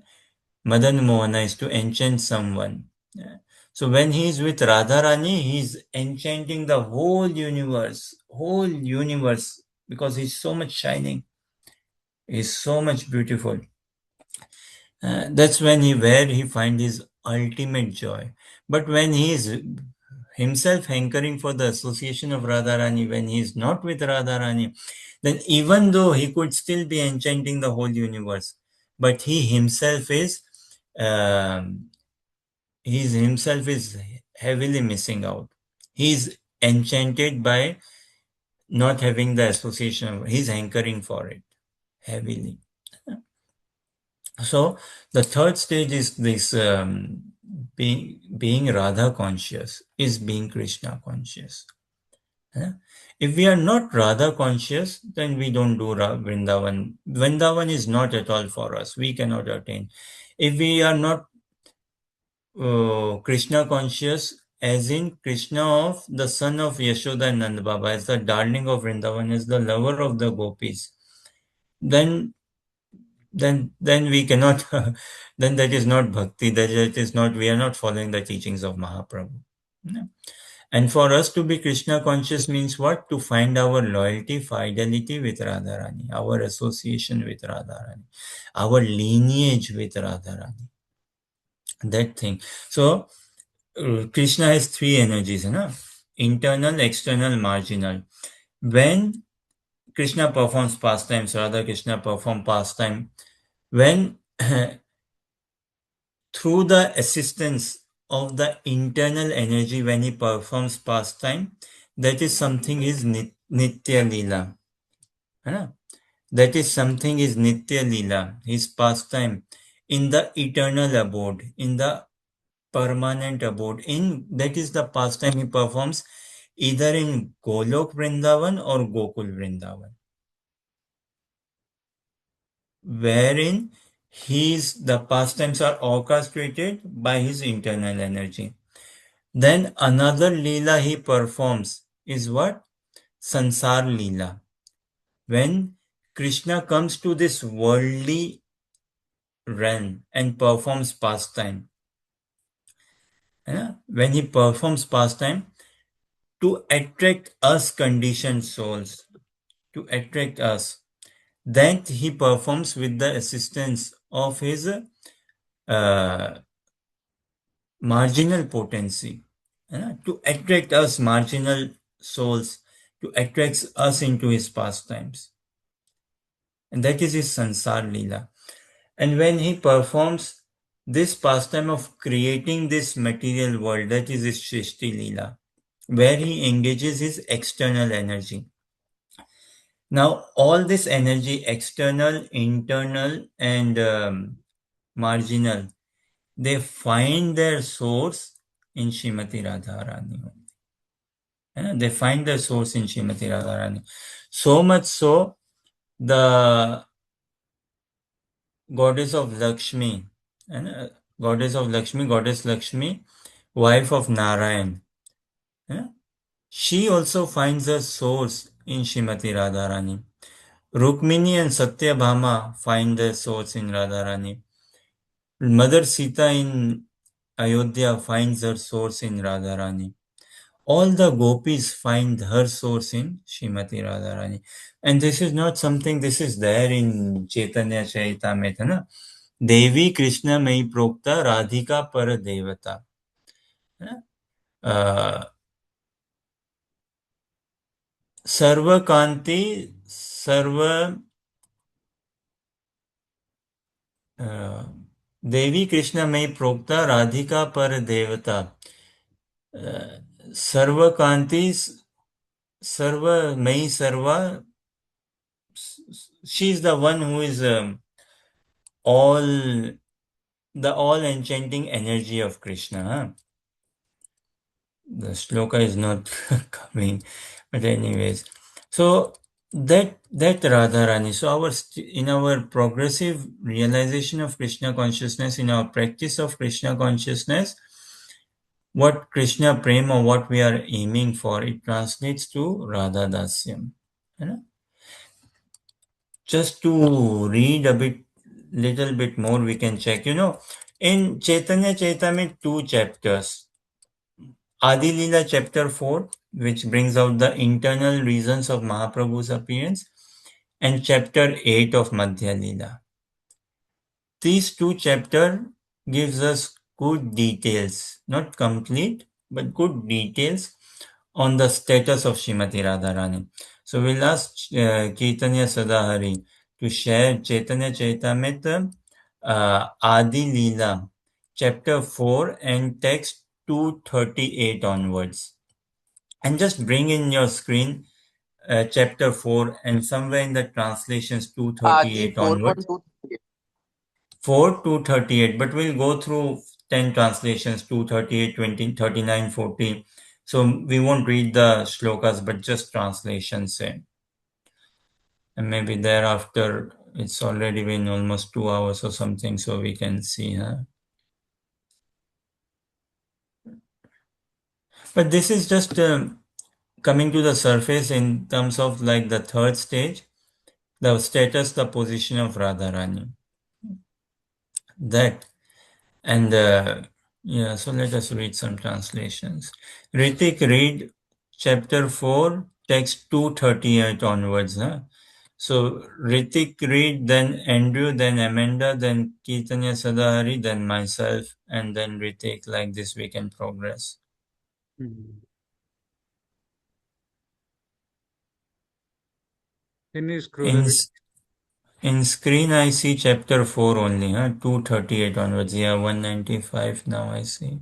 [SPEAKER 1] Madan Mohana is to enchant someone. Yeah. So when he is with Radharani, he is enchanting the whole universe, because he's so much shining. He's so much beautiful. That's where he finds his ultimate joy. But when he is himself hankering for the association of Radharani, when he is not with Radharani, then even though he could still be enchanting the whole universe, but um, he himself is heavily missing out. He's enchanted by not having the association. He's hankering for it heavily. So the third stage is this being Radha conscious, is being Krishna conscious. If we are not Radha conscious, then we don't do Vrindavan. Vrindavan is not at all for us. We cannot attain. If we are not Krishna conscious, as in Krishna of the son of Yashoda and Nand Baba, as the darling of Vrindavan, as the lover of the gopis, then we cannot. Then that is not bhakti. That is not. We are not following the teachings of Mahaprabhu. Yeah. And for us to be Krishna conscious means what? To find our loyalty, fidelity with Radharani, our association with Radharani, our lineage with Radharani. That thing. So Krishna has three energies, internal, external, marginal. When Krishna performs pastimes, Radha Krishna perform pastime, when through the assistance of the internal energy, when he performs pastime, that is something is Nitya Leela. That is something is Nitya Leela, his pastime in the eternal abode, in the permanent abode. That is the pastime he performs either in Golok Vrindavan or Gokul Vrindavan, wherein the pastimes are orchestrated by his internal energy. Then another Leela he performs is what? Sansar Leela. When Krishna comes to this worldly realm and performs pastime. When he performs pastime to attract us conditioned souls, to attract us, that he performs with the assistance of his marginal potency, to attract us marginal souls, to attract us into his pastimes. And that is his Sansar Leela. And when he performs this pastime of creating this material world, that is his Shrishti Leela, where he engages his external energy. Now, all this energy, external, internal, and marginal, they find their source in Srimati Radharani. They find their source in Srimati Radharani. So much so, the goddess of Lakshmi, goddess Lakshmi, wife of Narayan, she also finds her source in Srimati Radharani. Rukmini and Satyabhama find their source in Radharani. Mother Sita in Ayodhya finds her source in Radharani. All the gopis find her source in Srimati Radharani. And this is not something, this is there in Chaitanya Charitamrita, na? Devi Krishna Mai Prokta Radhika Para Devata. Uh, Sarva Kanti Sarva देवी कृष्ण में प्रोक्ता राधिका पर देवता सर्वकांति सर्वमयी सर्वा she is the one who is all the all enchanting energy of Krishna. Huh? The shloka is not coming, but anyways, so that Radharani. So in our progressive realization of Krishna consciousness, in our practice of Krishna consciousness, what Krishna Prema, what we are aiming for, it translates to Radha Dasyam. You know? Just to read little bit more, we can check. In Chaitanya Charitamrita, 2 chapters. Adi Leela chapter 4, which brings out the internal reasons of Mahaprabhu's appearance, and chapter 8 of Madhya Leela. These 2 chapters gives us good details, not complete, but good details on the status of Srimati Radharani. So we'll ask Chaitanya Sadahari to share Chaitanya Charitamrita Adi Leela, chapter 4 and text 238 onwards. And just bring in your screen chapter 4 and somewhere in the translations
[SPEAKER 10] Adi
[SPEAKER 1] 238 onwards.
[SPEAKER 10] 4.2.
[SPEAKER 1] 4 to 38, but we'll go through 10 translations, 238, 20, 39, 40. So we won't read the shlokas, but just translations. Say. And maybe thereafter, it's already been almost 2 hours or something, so we can see. Huh? But this is just coming to the surface in terms of like the third stage, the status, the position of Radharani. That. And yeah, so let us read some translations. Ritik, read chapter 4, text 238 onwards. Huh? So Ritik, read, then Andrew, then Amanda, then Keitanya Sadahari, then myself, and then Ritik. Like this, we can progress.
[SPEAKER 4] Can you scroll a
[SPEAKER 1] In,
[SPEAKER 4] bit?
[SPEAKER 1] in screen, I see chapter 4 only, huh? 238 onwards. Yeah, 195 now I see.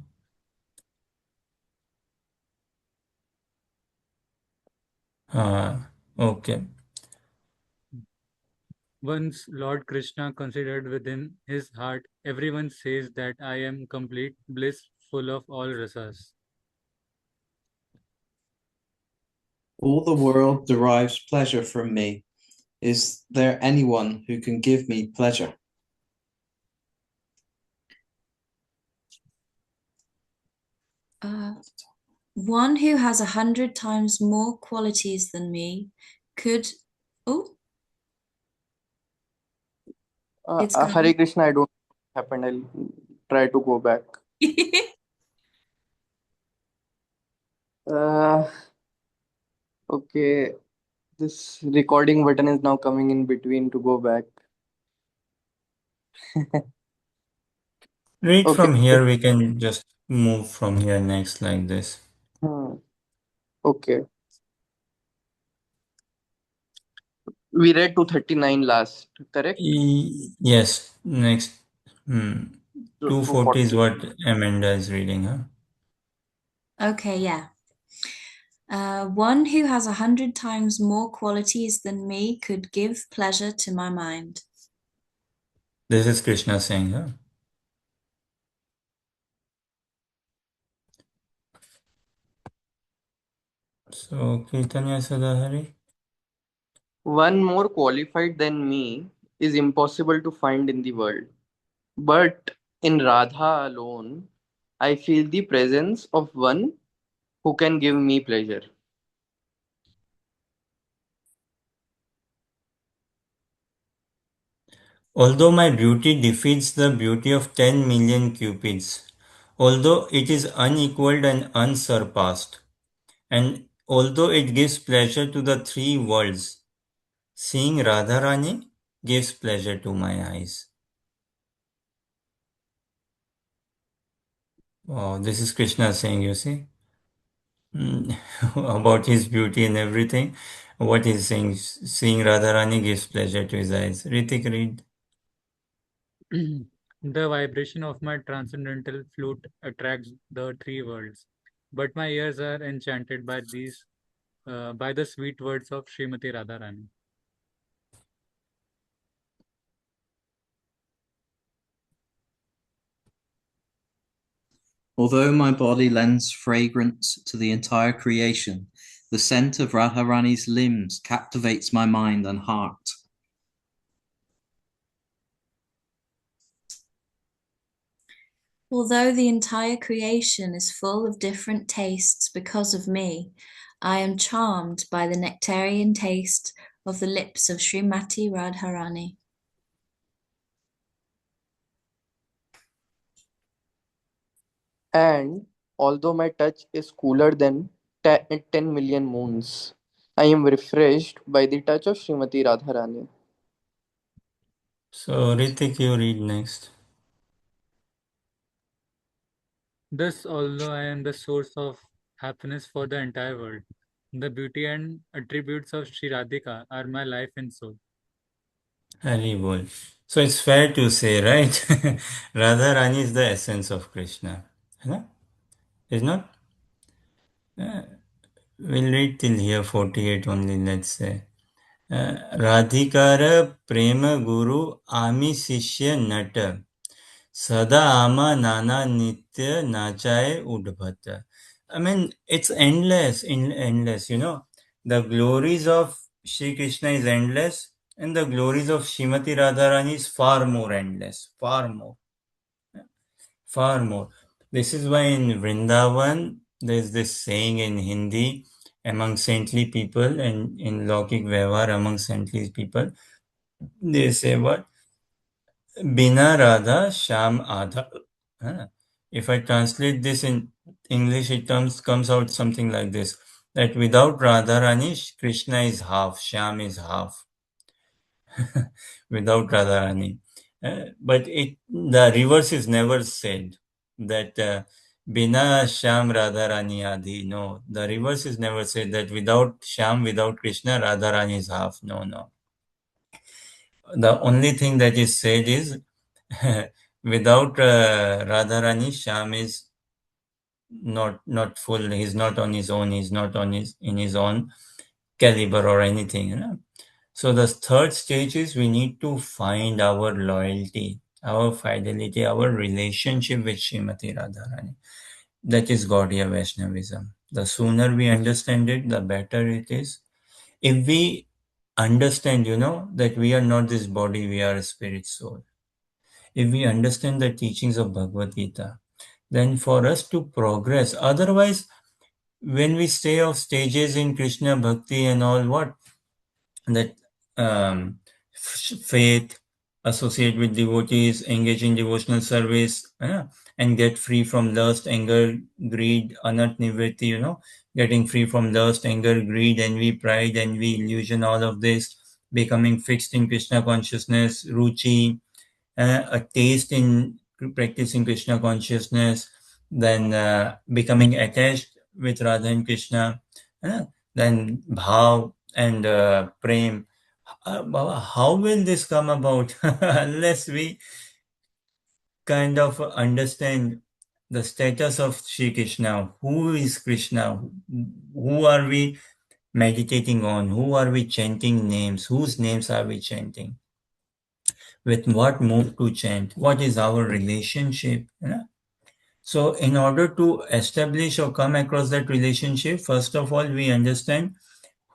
[SPEAKER 1] Okay.
[SPEAKER 4] Once Lord Krishna considered within his heart, everyone says that I am complete bliss, full of all rasas.
[SPEAKER 2] All the world derives pleasure from me. Is there anyone who can give me pleasure?
[SPEAKER 3] One who has 100 times more qualities than me could. Oh, it's
[SPEAKER 10] Hare
[SPEAKER 3] gone.
[SPEAKER 10] Krishna, I don't know what happened. I'll try to go back. Uh, okay, this recording button is now coming in between to go back.
[SPEAKER 1] Read
[SPEAKER 10] Okay.
[SPEAKER 1] from here, we can just move from here next like this.
[SPEAKER 10] Hmm. Okay. We read 239 last, correct?
[SPEAKER 1] Yes, next. Hmm. 240 is
[SPEAKER 10] 240.
[SPEAKER 1] what Amanda is reading, huh?
[SPEAKER 3] Okay, yeah. One who has 100 times more qualities than me could give pleasure to my mind.
[SPEAKER 1] This is Krishna saying, huh? So, Kirtanya Sadahari.
[SPEAKER 10] One more qualified than me is impossible to find in the world. But in Radha alone, I feel the presence of one who can give me pleasure.
[SPEAKER 1] Although my beauty defeats the beauty of 10 million cupids, although it is unequaled and unsurpassed, and although it gives pleasure to the three worlds, seeing Radharani gives pleasure to my eyes. Wow, this is Krishna saying, you see, about his beauty and everything. What he's saying, seeing Radharani gives pleasure to his eyes. Ritik, read.
[SPEAKER 4] The vibration of my transcendental flute attracts the three worlds, but my ears are enchanted by by the sweet words of Srimati Radharani.
[SPEAKER 2] Although my body lends fragrance to the entire creation, the scent of Radharani's limbs captivates my mind and heart.
[SPEAKER 3] Although the entire creation is full of different tastes because of me, I am charmed by the nectarian taste of the lips of Srimati Radharani.
[SPEAKER 10] And although my touch is cooler than 10 million moons, I am refreshed by the touch of Srimati Radharani.
[SPEAKER 1] So, Ritik, you read next.
[SPEAKER 4] Thus, although I am the source of happiness for the entire world, the beauty and attributes of Sri Radhika are my life and soul.
[SPEAKER 1] Haribol. So it's fair to say, right? Radharani is the essence of Krishna. है Is not? We'll read till here 48 only, let's say. Radhikara Prema Guru Ami Sishya Nata Sada Ama Nana Nitya Nachaye Udbhata. I mean, it's endless, endless, you know. The glories of Shri Krishna is endless, and the glories of Srimati Radharani is far more endless, far more, far more. This is why in Vrindavan, there's this saying in Hindi among saintly people and in Laukik Vyavhar among saintly people, they say what? Bina Radha Sham Adha. Huh? If I translate this in English, it comes out something like this: that without Radharani, Krishna is half, Sham is half. Without Radharani, but the reverse is never said. That Bina Sham Radharani Adi. No, the reverse is never said. That without Sham, without Krishna, Radharani is half. No, no. The only thing that is said is without Radharani, Sham is not full. He's not on his own. He's not on his in his own caliber or anything. You know? So the third stage is we need to find our loyalty, our fidelity, our relationship with Srimati Radharani. That is Gaudiya Vaishnavism. The sooner we understand it, the better it is. If we understand, that we are not this body, we are a spirit soul. If we understand the teachings of Bhagavad Gita, then for us to progress, otherwise, when we stay off stages in Krishna Bhakti and all, what? That faith, associate with devotees, engage in devotional service, and get free from lust, anger, greed, anat nivritti, getting free from lust, anger, greed, envy, pride, envy, illusion, all of this, becoming fixed in Krishna consciousness, ruchi, a taste in practicing Krishna consciousness, then becoming attached with Radha and Krishna, then bhav and prem. How will this come about unless we kind of understand the status of Sri Krishna? Who is Krishna? Who are we meditating on? Who are we chanting names? Whose names are we chanting? With what mood to chant? What is our relationship? So, in order to establish or come across that relationship, first of all, we understand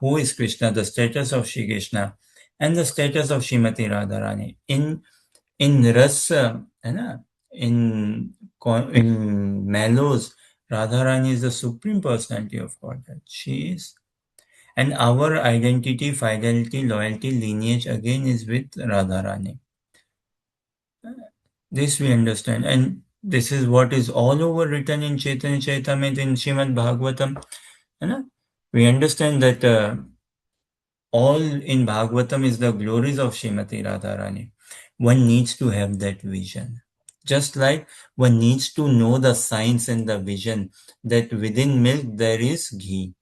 [SPEAKER 1] who is Krishna, the status of Shri Krishna, and the status of Srimati Radharani. In rasa, in mellows, Radharani is the supreme personality of Godhead. She is. And our identity, fidelity, loyalty, lineage again is with Radharani. This we understand. And This is what is all over written in Chaitanya Charitamrita, in Srimad Bhagavatam. We understand that all in Bhagavatam is the glories of Srimati Radharani. One needs to have that vision. Just like one needs to know the science and the vision that within milk there is ghee.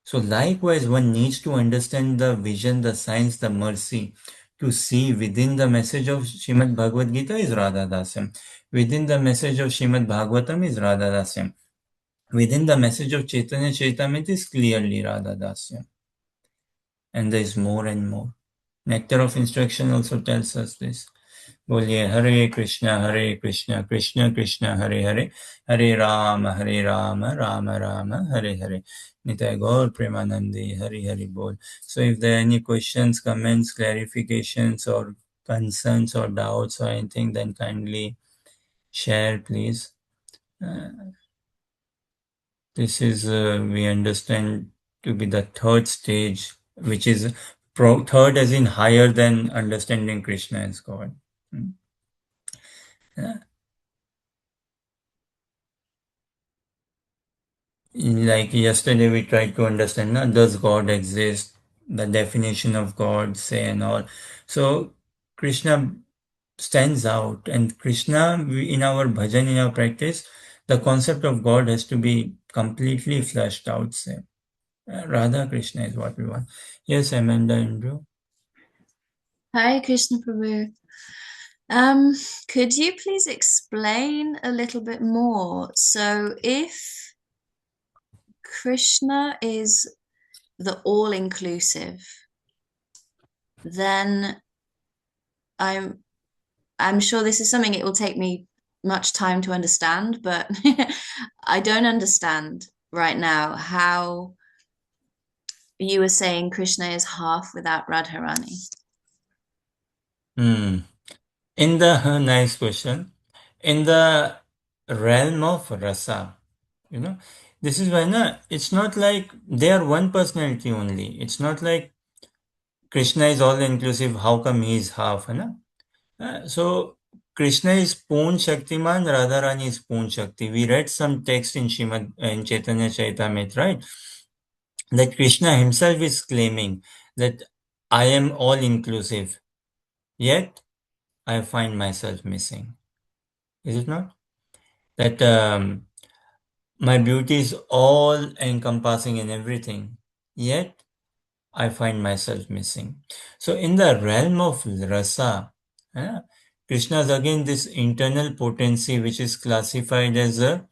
[SPEAKER 1] So likewise, one needs to understand the vision, the science, the mercy to see within the message of Srimad Bhagavad Gita is Radha Dasyam. Within the message of Srimad Bhagavatam is Radha Dasyam. Within the message of Chaitanya Charitamrita is clearly Radha Dasyam. And there is more and more. Nectar of Instruction also tells us this. बोलिए हरे Krishna Krishna Krishna Hare Hare Hare Ram Ram Ram Hare Hare Nitai Gaur Premanandi Hari Hari Bol. So if there are any questions, comments, clarifications or concerns or doubts or anything, then kindly share, please. This is, we understand to be the third stage, which is third as in higher than understanding Krishna as God. Like yesterday we tried to understand, does God exist, the definition of God, say, and all. So Krishna stands out, and Krishna, in our bhajan, in our practice, the concept of God has to be completely fleshed out, say. Radha Krishna is what we want. Yes, Amanda, Andrew.
[SPEAKER 3] Hare Krishna Prabhu. Could you please explain a little bit more? So if Krishna is the all-inclusive, then I'm sure this is something it will take me much time to understand, but I don't understand right now how you were saying Krishna is half without Radharani.
[SPEAKER 1] In the nice question, in the realm of rasa, this is why it's not like they are one personality only. It's not like Krishna is all inclusive. How come he is half? So Krishna is Poon Shaktiman, Radharani is Poon Shakti. We read some text in in Chaitanya Charitamrita, right? That Krishna himself is claiming that I am all inclusive, yet I find myself missing. Is it not? That my beauty is all encompassing in everything, yet I find myself missing. So in the realm of rasa, Krishna is again this internal potency which is classified as a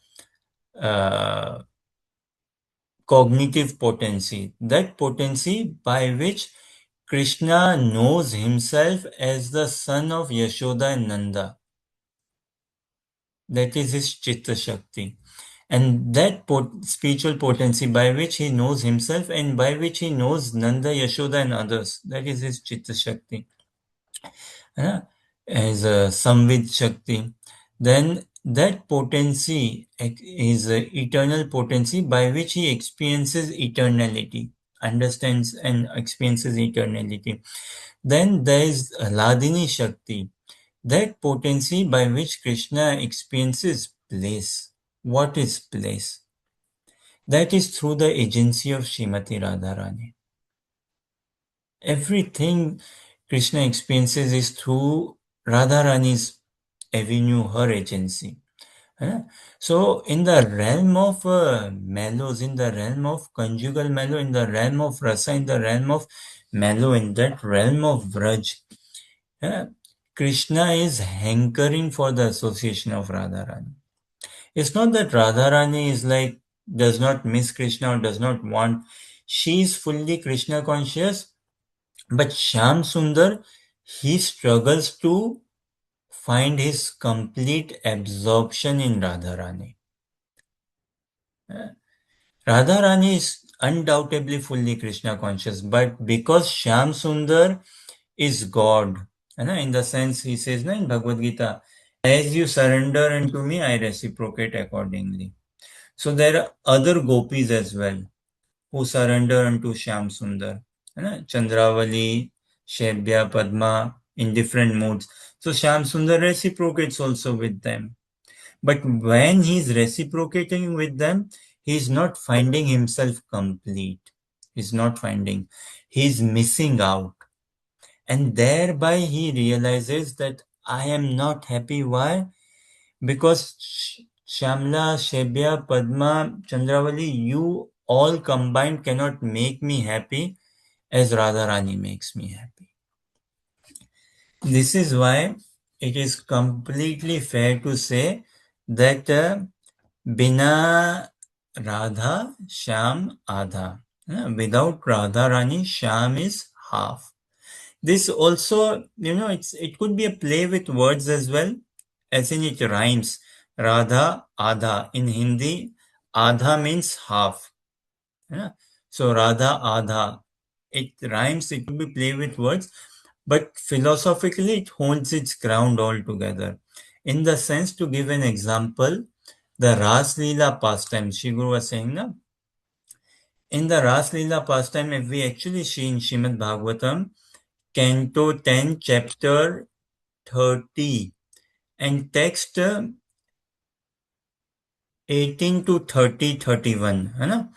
[SPEAKER 1] cognitive potency. That potency by which Krishna knows himself as the son of Yashoda and Nanda. That is his Chitta Shakti. And that spiritual potency by which he knows himself and by which he knows Nanda, Yashoda and others, that is his Chitta Shakti. As a Samvid Shakti. Then that potency is eternal potency by which he experiences eternality, understands and experiences eternality. Then there is Ladini Shakti, that potency by which Krishna experiences place. What is place? That is through the agency of Srimati Radharani. Everything Krishna experiences is through Radharani's avenue, her agency. So in the realm of mellows, in the realm of conjugal mellow, in the realm of rasa, in the realm of mellow, in that realm of vraj, Krishna is hankering for the association of Radharani. It's not that Radharani is like, does not miss Krishna or does not want. She is fully Krishna conscious, but Shyam Sundar, he struggles to find his complete absorption in Radharani. Radharani is undoubtedly fully Krishna conscious, but because Shyam Sundar is God, in the sense he says in Bhagavad Gita, as you surrender unto me, I reciprocate accordingly. So there are other gopis as well who surrender unto Shyam Sundar. Chandravali, Shebya, Padma, in different moods. So Shyam Sundar reciprocates also with them. But when he's reciprocating with them, he's not finding himself complete. He's not finding. He's missing out. And thereby he realizes that I am not happy. Why? Because Shamla, Shebya, Padma, Chandravali, you all combined cannot make me happy as Radharani makes me happy. This is why it is completely fair to say that Bina Radha, Sham Adha. Without Radharani, Sham is half. This also, it could be a play with words as well, as in it rhymes. Radha, Adha. In Hindi, Adha means half. Yeah. So Radha, Adha. It rhymes, it could be play with words, but philosophically it holds its ground altogether. In the sense, to give an example, the Ras Leela pastime, Shri Guru was saying, na? In the Ras Leela pastime, if we actually see in Shrimad Bhagavatam, Canto 10, Chapter 30, and text 18 to 30, 31. है ना?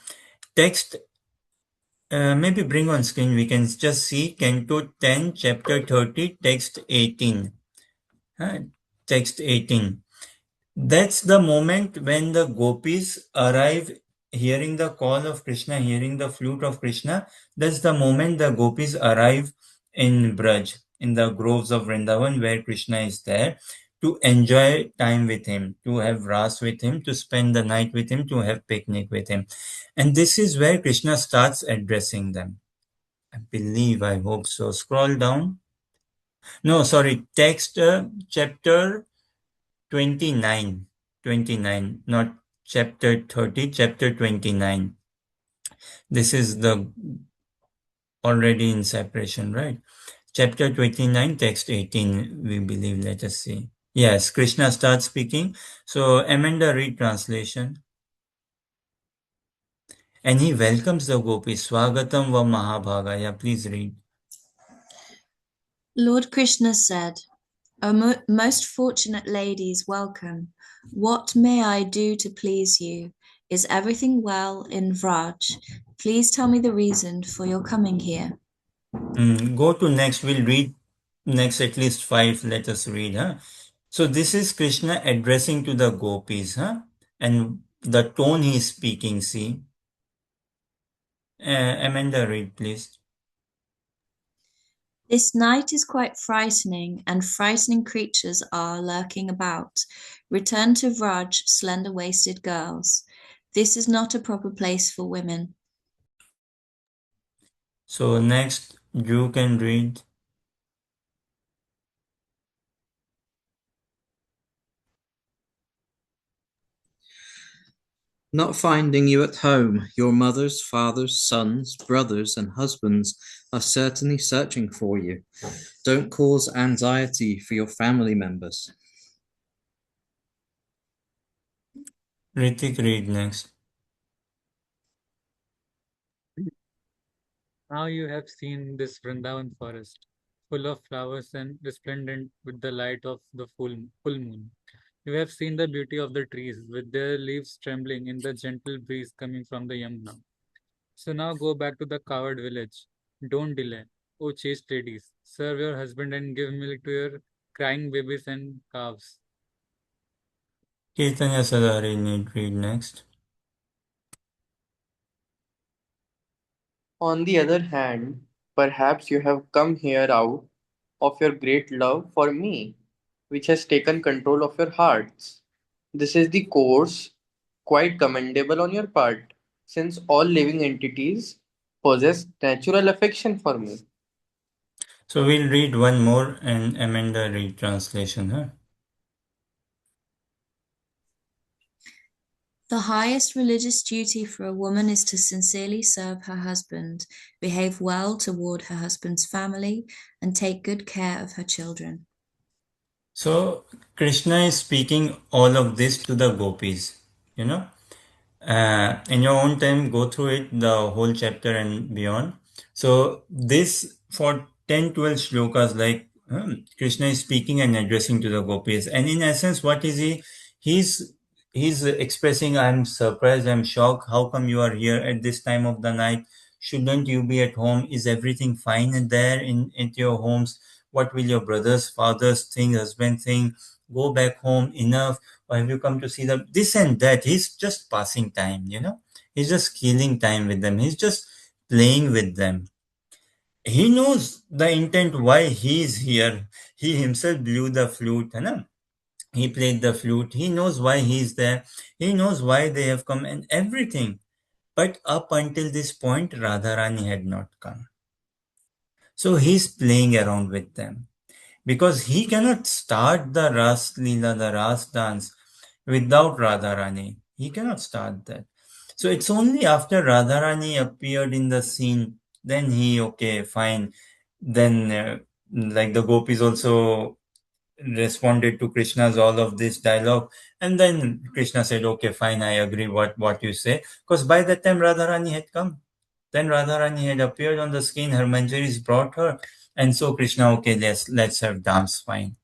[SPEAKER 1] Text, maybe bring on screen, we can just see Canto 10, Chapter 30, text 18. Text 18. That's the moment when the gopis arrive, hearing the call of Krishna, hearing the flute of Krishna. That's the moment the gopis arrive in Braj, in the groves of Vrindavan, where Krishna is there, to enjoy time with him, to have ras with him, to spend the night with him, to have picnic with him. And this is where Krishna starts addressing them. I believe, I hope so. Scroll down. No, sorry, text chapter 29, 29, not chapter 30, chapter 29. This is the already in separation, right? Chapter 29, text 18, we believe. Let us see. Yes, Krishna starts speaking. So Amanda, read translation. And he welcomes the gopis. Swagatam va Mahabhaga. Yeah, please read.
[SPEAKER 3] Lord Krishna said, O most fortunate ladies, welcome. What may I do to please you? Is everything well in Vraj? Please tell me the reason for your coming here.
[SPEAKER 1] Go to next. We'll read next at least 5. Let us read. Huh? So this is Krishna addressing to the gopis. Huh? And the tone he is speaking, see. Amanda, read, please.
[SPEAKER 3] This night is quite frightening, and frightening creatures are lurking about. Return to Vraj, slender waisted girls. This is not a proper place for women.
[SPEAKER 1] So next, you can read.
[SPEAKER 2] Not finding you at home, your mothers, fathers, sons, brothers, and husbands are certainly searching for you. Don't cause anxiety for your family members.
[SPEAKER 1] Ritik, read next.
[SPEAKER 4] Now you have seen this Vrindavan forest, full of flowers and resplendent with the light of the full moon. You have seen the beauty of the trees, with their leaves trembling in the gentle breeze coming from the Yamuna. So now go back to the coward village. Don't delay. O chaste ladies, serve your husband and give milk to your crying babies and calves.
[SPEAKER 1] Kirtanya Sadari, read next.
[SPEAKER 10] On the other hand, perhaps you have come here out of your great love for me, which has taken control of your hearts. This is the course quite commendable on your part, since all living entities possess natural affection for me.
[SPEAKER 1] So we'll read one more and Amanda read translation. Huh?
[SPEAKER 3] The highest religious duty for a woman is to sincerely serve her husband, behave well toward her husband's family, and take good care of her children.
[SPEAKER 1] So Krishna is speaking all of this to the gopis, you know. In your own time, go through it, the whole chapter and beyond. So this for 10, 12 shlokas, like Krishna is speaking and addressing to the gopis, and in essence, what is he? He's he's expressing, "I'm surprised, I'm shocked. How come you are here at this time of the night? Shouldn't you be at home? Is everything fine in there in your homes? What will your brothers, fathers think, husband think? Go back home enough, or have you come to see them?" This and that. He's just passing time, He's just killing time with them. He's just playing with them. He knows the intent why he is here. He himself blew the flute, है He played the flute. He knows why he is there. He knows why they have come and everything. But up until this point, Radharani had not come. So he's playing around with them because he cannot start the Ras Leela, the Ras dance, without Radharani. He cannot start that. So it's only after Radharani appeared in the scene, then okay, fine. Then, like the gopis also responded to Krishna's all of this dialogue, and then Krishna said, "Okay, fine, I agree what you say." Because by that time Radharani had come. Then Radharani had appeared on the screen. Her manjaris brought her, and so Krishna, okay, let's have dance, fine.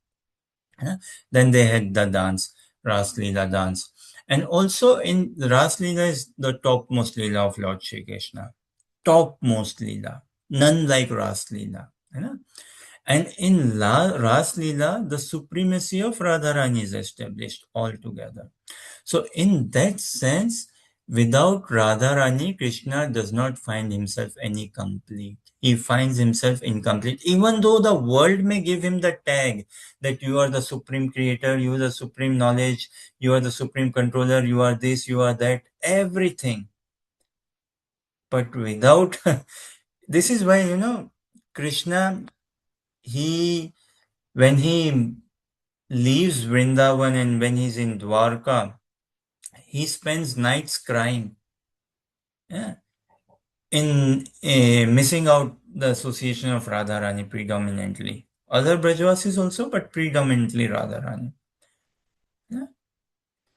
[SPEAKER 1] Then they had the dance, Ras Leela dance. And also in Ras Leela is the topmost Leela of Lord Shri Krishna. Topmost Leela. None like Ras Leela. And in Ras Leela, the supremacy of Radharani is established altogether. So in that sense, without Radharani, Krishna does not find himself any complete. He finds himself incomplete, even though the world may give him the tag that you are the supreme creator, you are the supreme knowledge, you are the supreme controller, you are this, you are that, everything. But without, this is why, Krishna, when he leaves Vrindavan and when he's in Dwarka, he spends nights crying. Yeah. In missing out the association of Radharani predominantly. Other Brajavasis also, but predominantly Radharani. Yeah.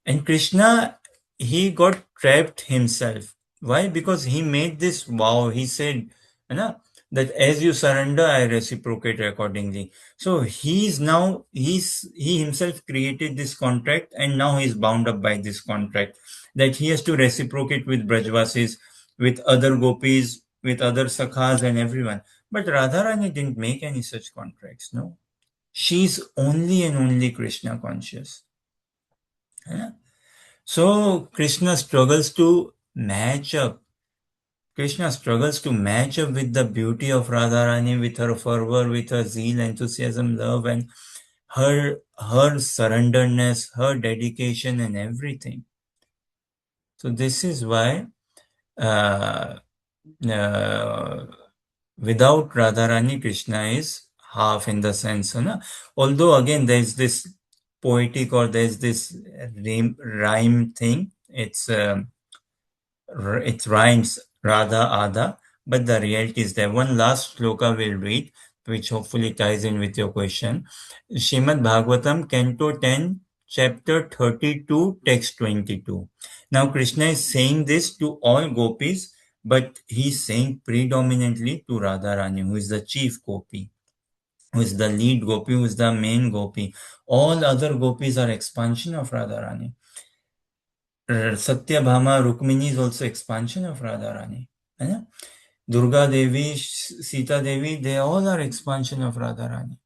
[SPEAKER 1] And Krishna, he got trapped himself. Why? Because he made this vow. He said, that as you surrender, I reciprocate accordingly. So he himself created this contract, and now he's bound up by this contract that he has to reciprocate with Brajvasis, with other gopis, with other sakhas and everyone. But Radharani didn't make any such contracts, no. She's only and only Krishna conscious. Yeah? So Krishna struggles to match up. Krishna struggles to match up with the beauty of Radharani, with her fervor, with her zeal, enthusiasm, love, and her surrenderness, her dedication, and everything. So this is why without Radharani, Krishna is half in the sense. Although again there's this poetic or there's this rhyme thing. It rhymes Radha Ada, but the reality is there. One last sloka we'll read, which hopefully ties in with your question. Srimad Bhagavatam, Canto 10, Chapter 32, Text 22. Now Krishna is saying this to all gopis, but he's saying predominantly to Radharani, who is the chief gopi, who is the lead gopi, who is the main gopi. All other gopis are expansion of Radharani. Satyabhama, Rukmini is also expansion of Radharani. Durga Devi, Sita Devi, they all are expansion of Radharani.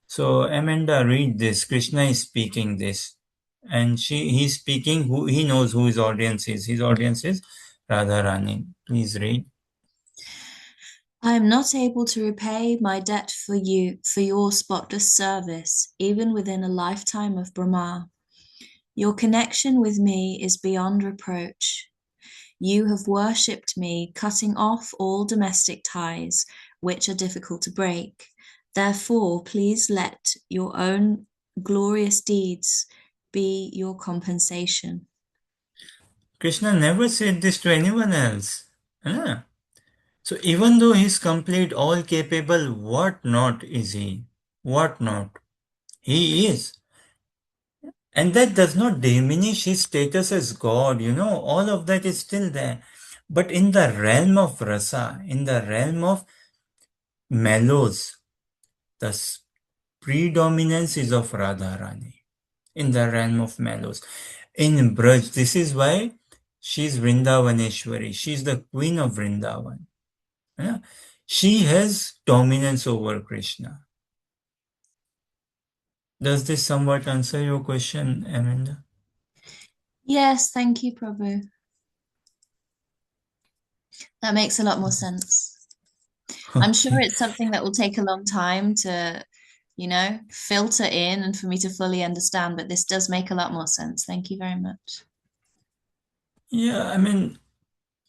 [SPEAKER 1] So Amanda, read this. Krishna is speaking this. And he's speaking, he knows who his audience is. His audience is Radharani. Please read.
[SPEAKER 3] I am not able to repay my debt for your spotless service, even within a lifetime of Brahma. Your connection with me is beyond reproach. You have worshipped me, cutting off all domestic ties, which are difficult to break. Therefore, please let your own glorious deeds be your compensation.
[SPEAKER 1] Krishna never said this to anyone else. So even though he's complete, all capable, what not is he? What not? He is. And that does not diminish his status as God, all of that is still there. But in the realm of rasa, in the realm of mellows, the predominance is of Radharani in the realm of mellows. In Braj, this is why she's Vrindavaneshwari. She's the queen of Vrindavan. Yeah? She has dominance over Krishna. Does this somewhat answer your question, Amanda?
[SPEAKER 3] Yes, thank you, Prabhu. That makes a lot more sense. I'm sure
[SPEAKER 1] Okay.
[SPEAKER 3] it's something that will take a long time to, filter in and for me to fully understand, but this does make a lot more sense. Thank you very much.
[SPEAKER 1] Yeah, I mean,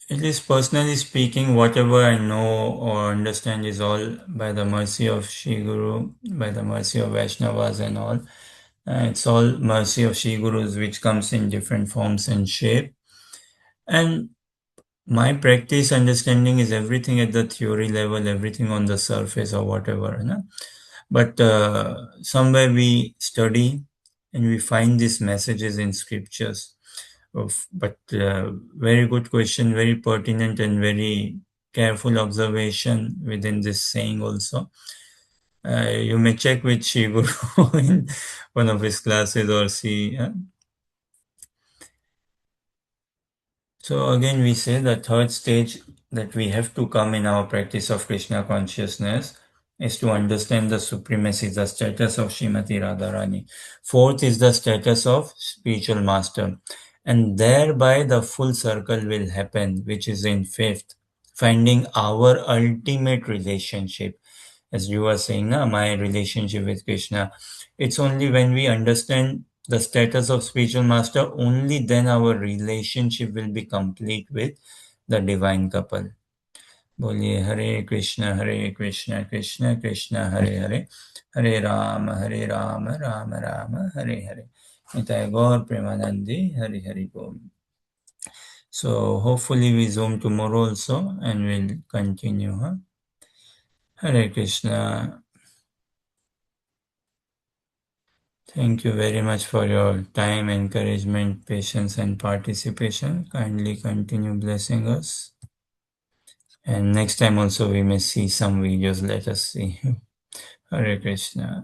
[SPEAKER 1] at least personally speaking, whatever I know or understand is all by the mercy of Shri Guru, by the mercy of Vaishnavas and all. It's all mercy of Shri Gurus which comes in different forms and shape. And my practice understanding is everything at the theory level, everything on the surface or whatever. But somewhere we study and we find these messages in scriptures. But very good question, very pertinent and very careful observation within this saying also. You may check with Shri Guru in one of his classes or see. So again, we say the third stage that we have to come in our practice of Krishna consciousness is to understand the supremacy, the status of Srimati Radharani. Fourth is the status of spiritual master. And thereby the full circle will happen, which is in fifth, finding our ultimate relationship. As you were saying, my relationship with Krishna. It's only when we understand the status of spiritual master, only then our relationship will be complete with the divine couple. Boliye Hare Krishna, Krishna Krishna, Hare Hare, Hare Rama, Rama Rama, Hare Hare. Nitai Gaur Premanandi, Hare Hare Bol. So hopefully we zoom tomorrow also and we'll continue. Hare Krishna. Thank you very much for your time, encouragement, patience, and participation. Kindly continue blessing us. And next time also we may see some videos. Let us see. Hare Krishna.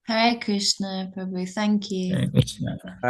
[SPEAKER 3] Hare Krishna, Prabhu. Thank you.
[SPEAKER 1] Hare Krishna.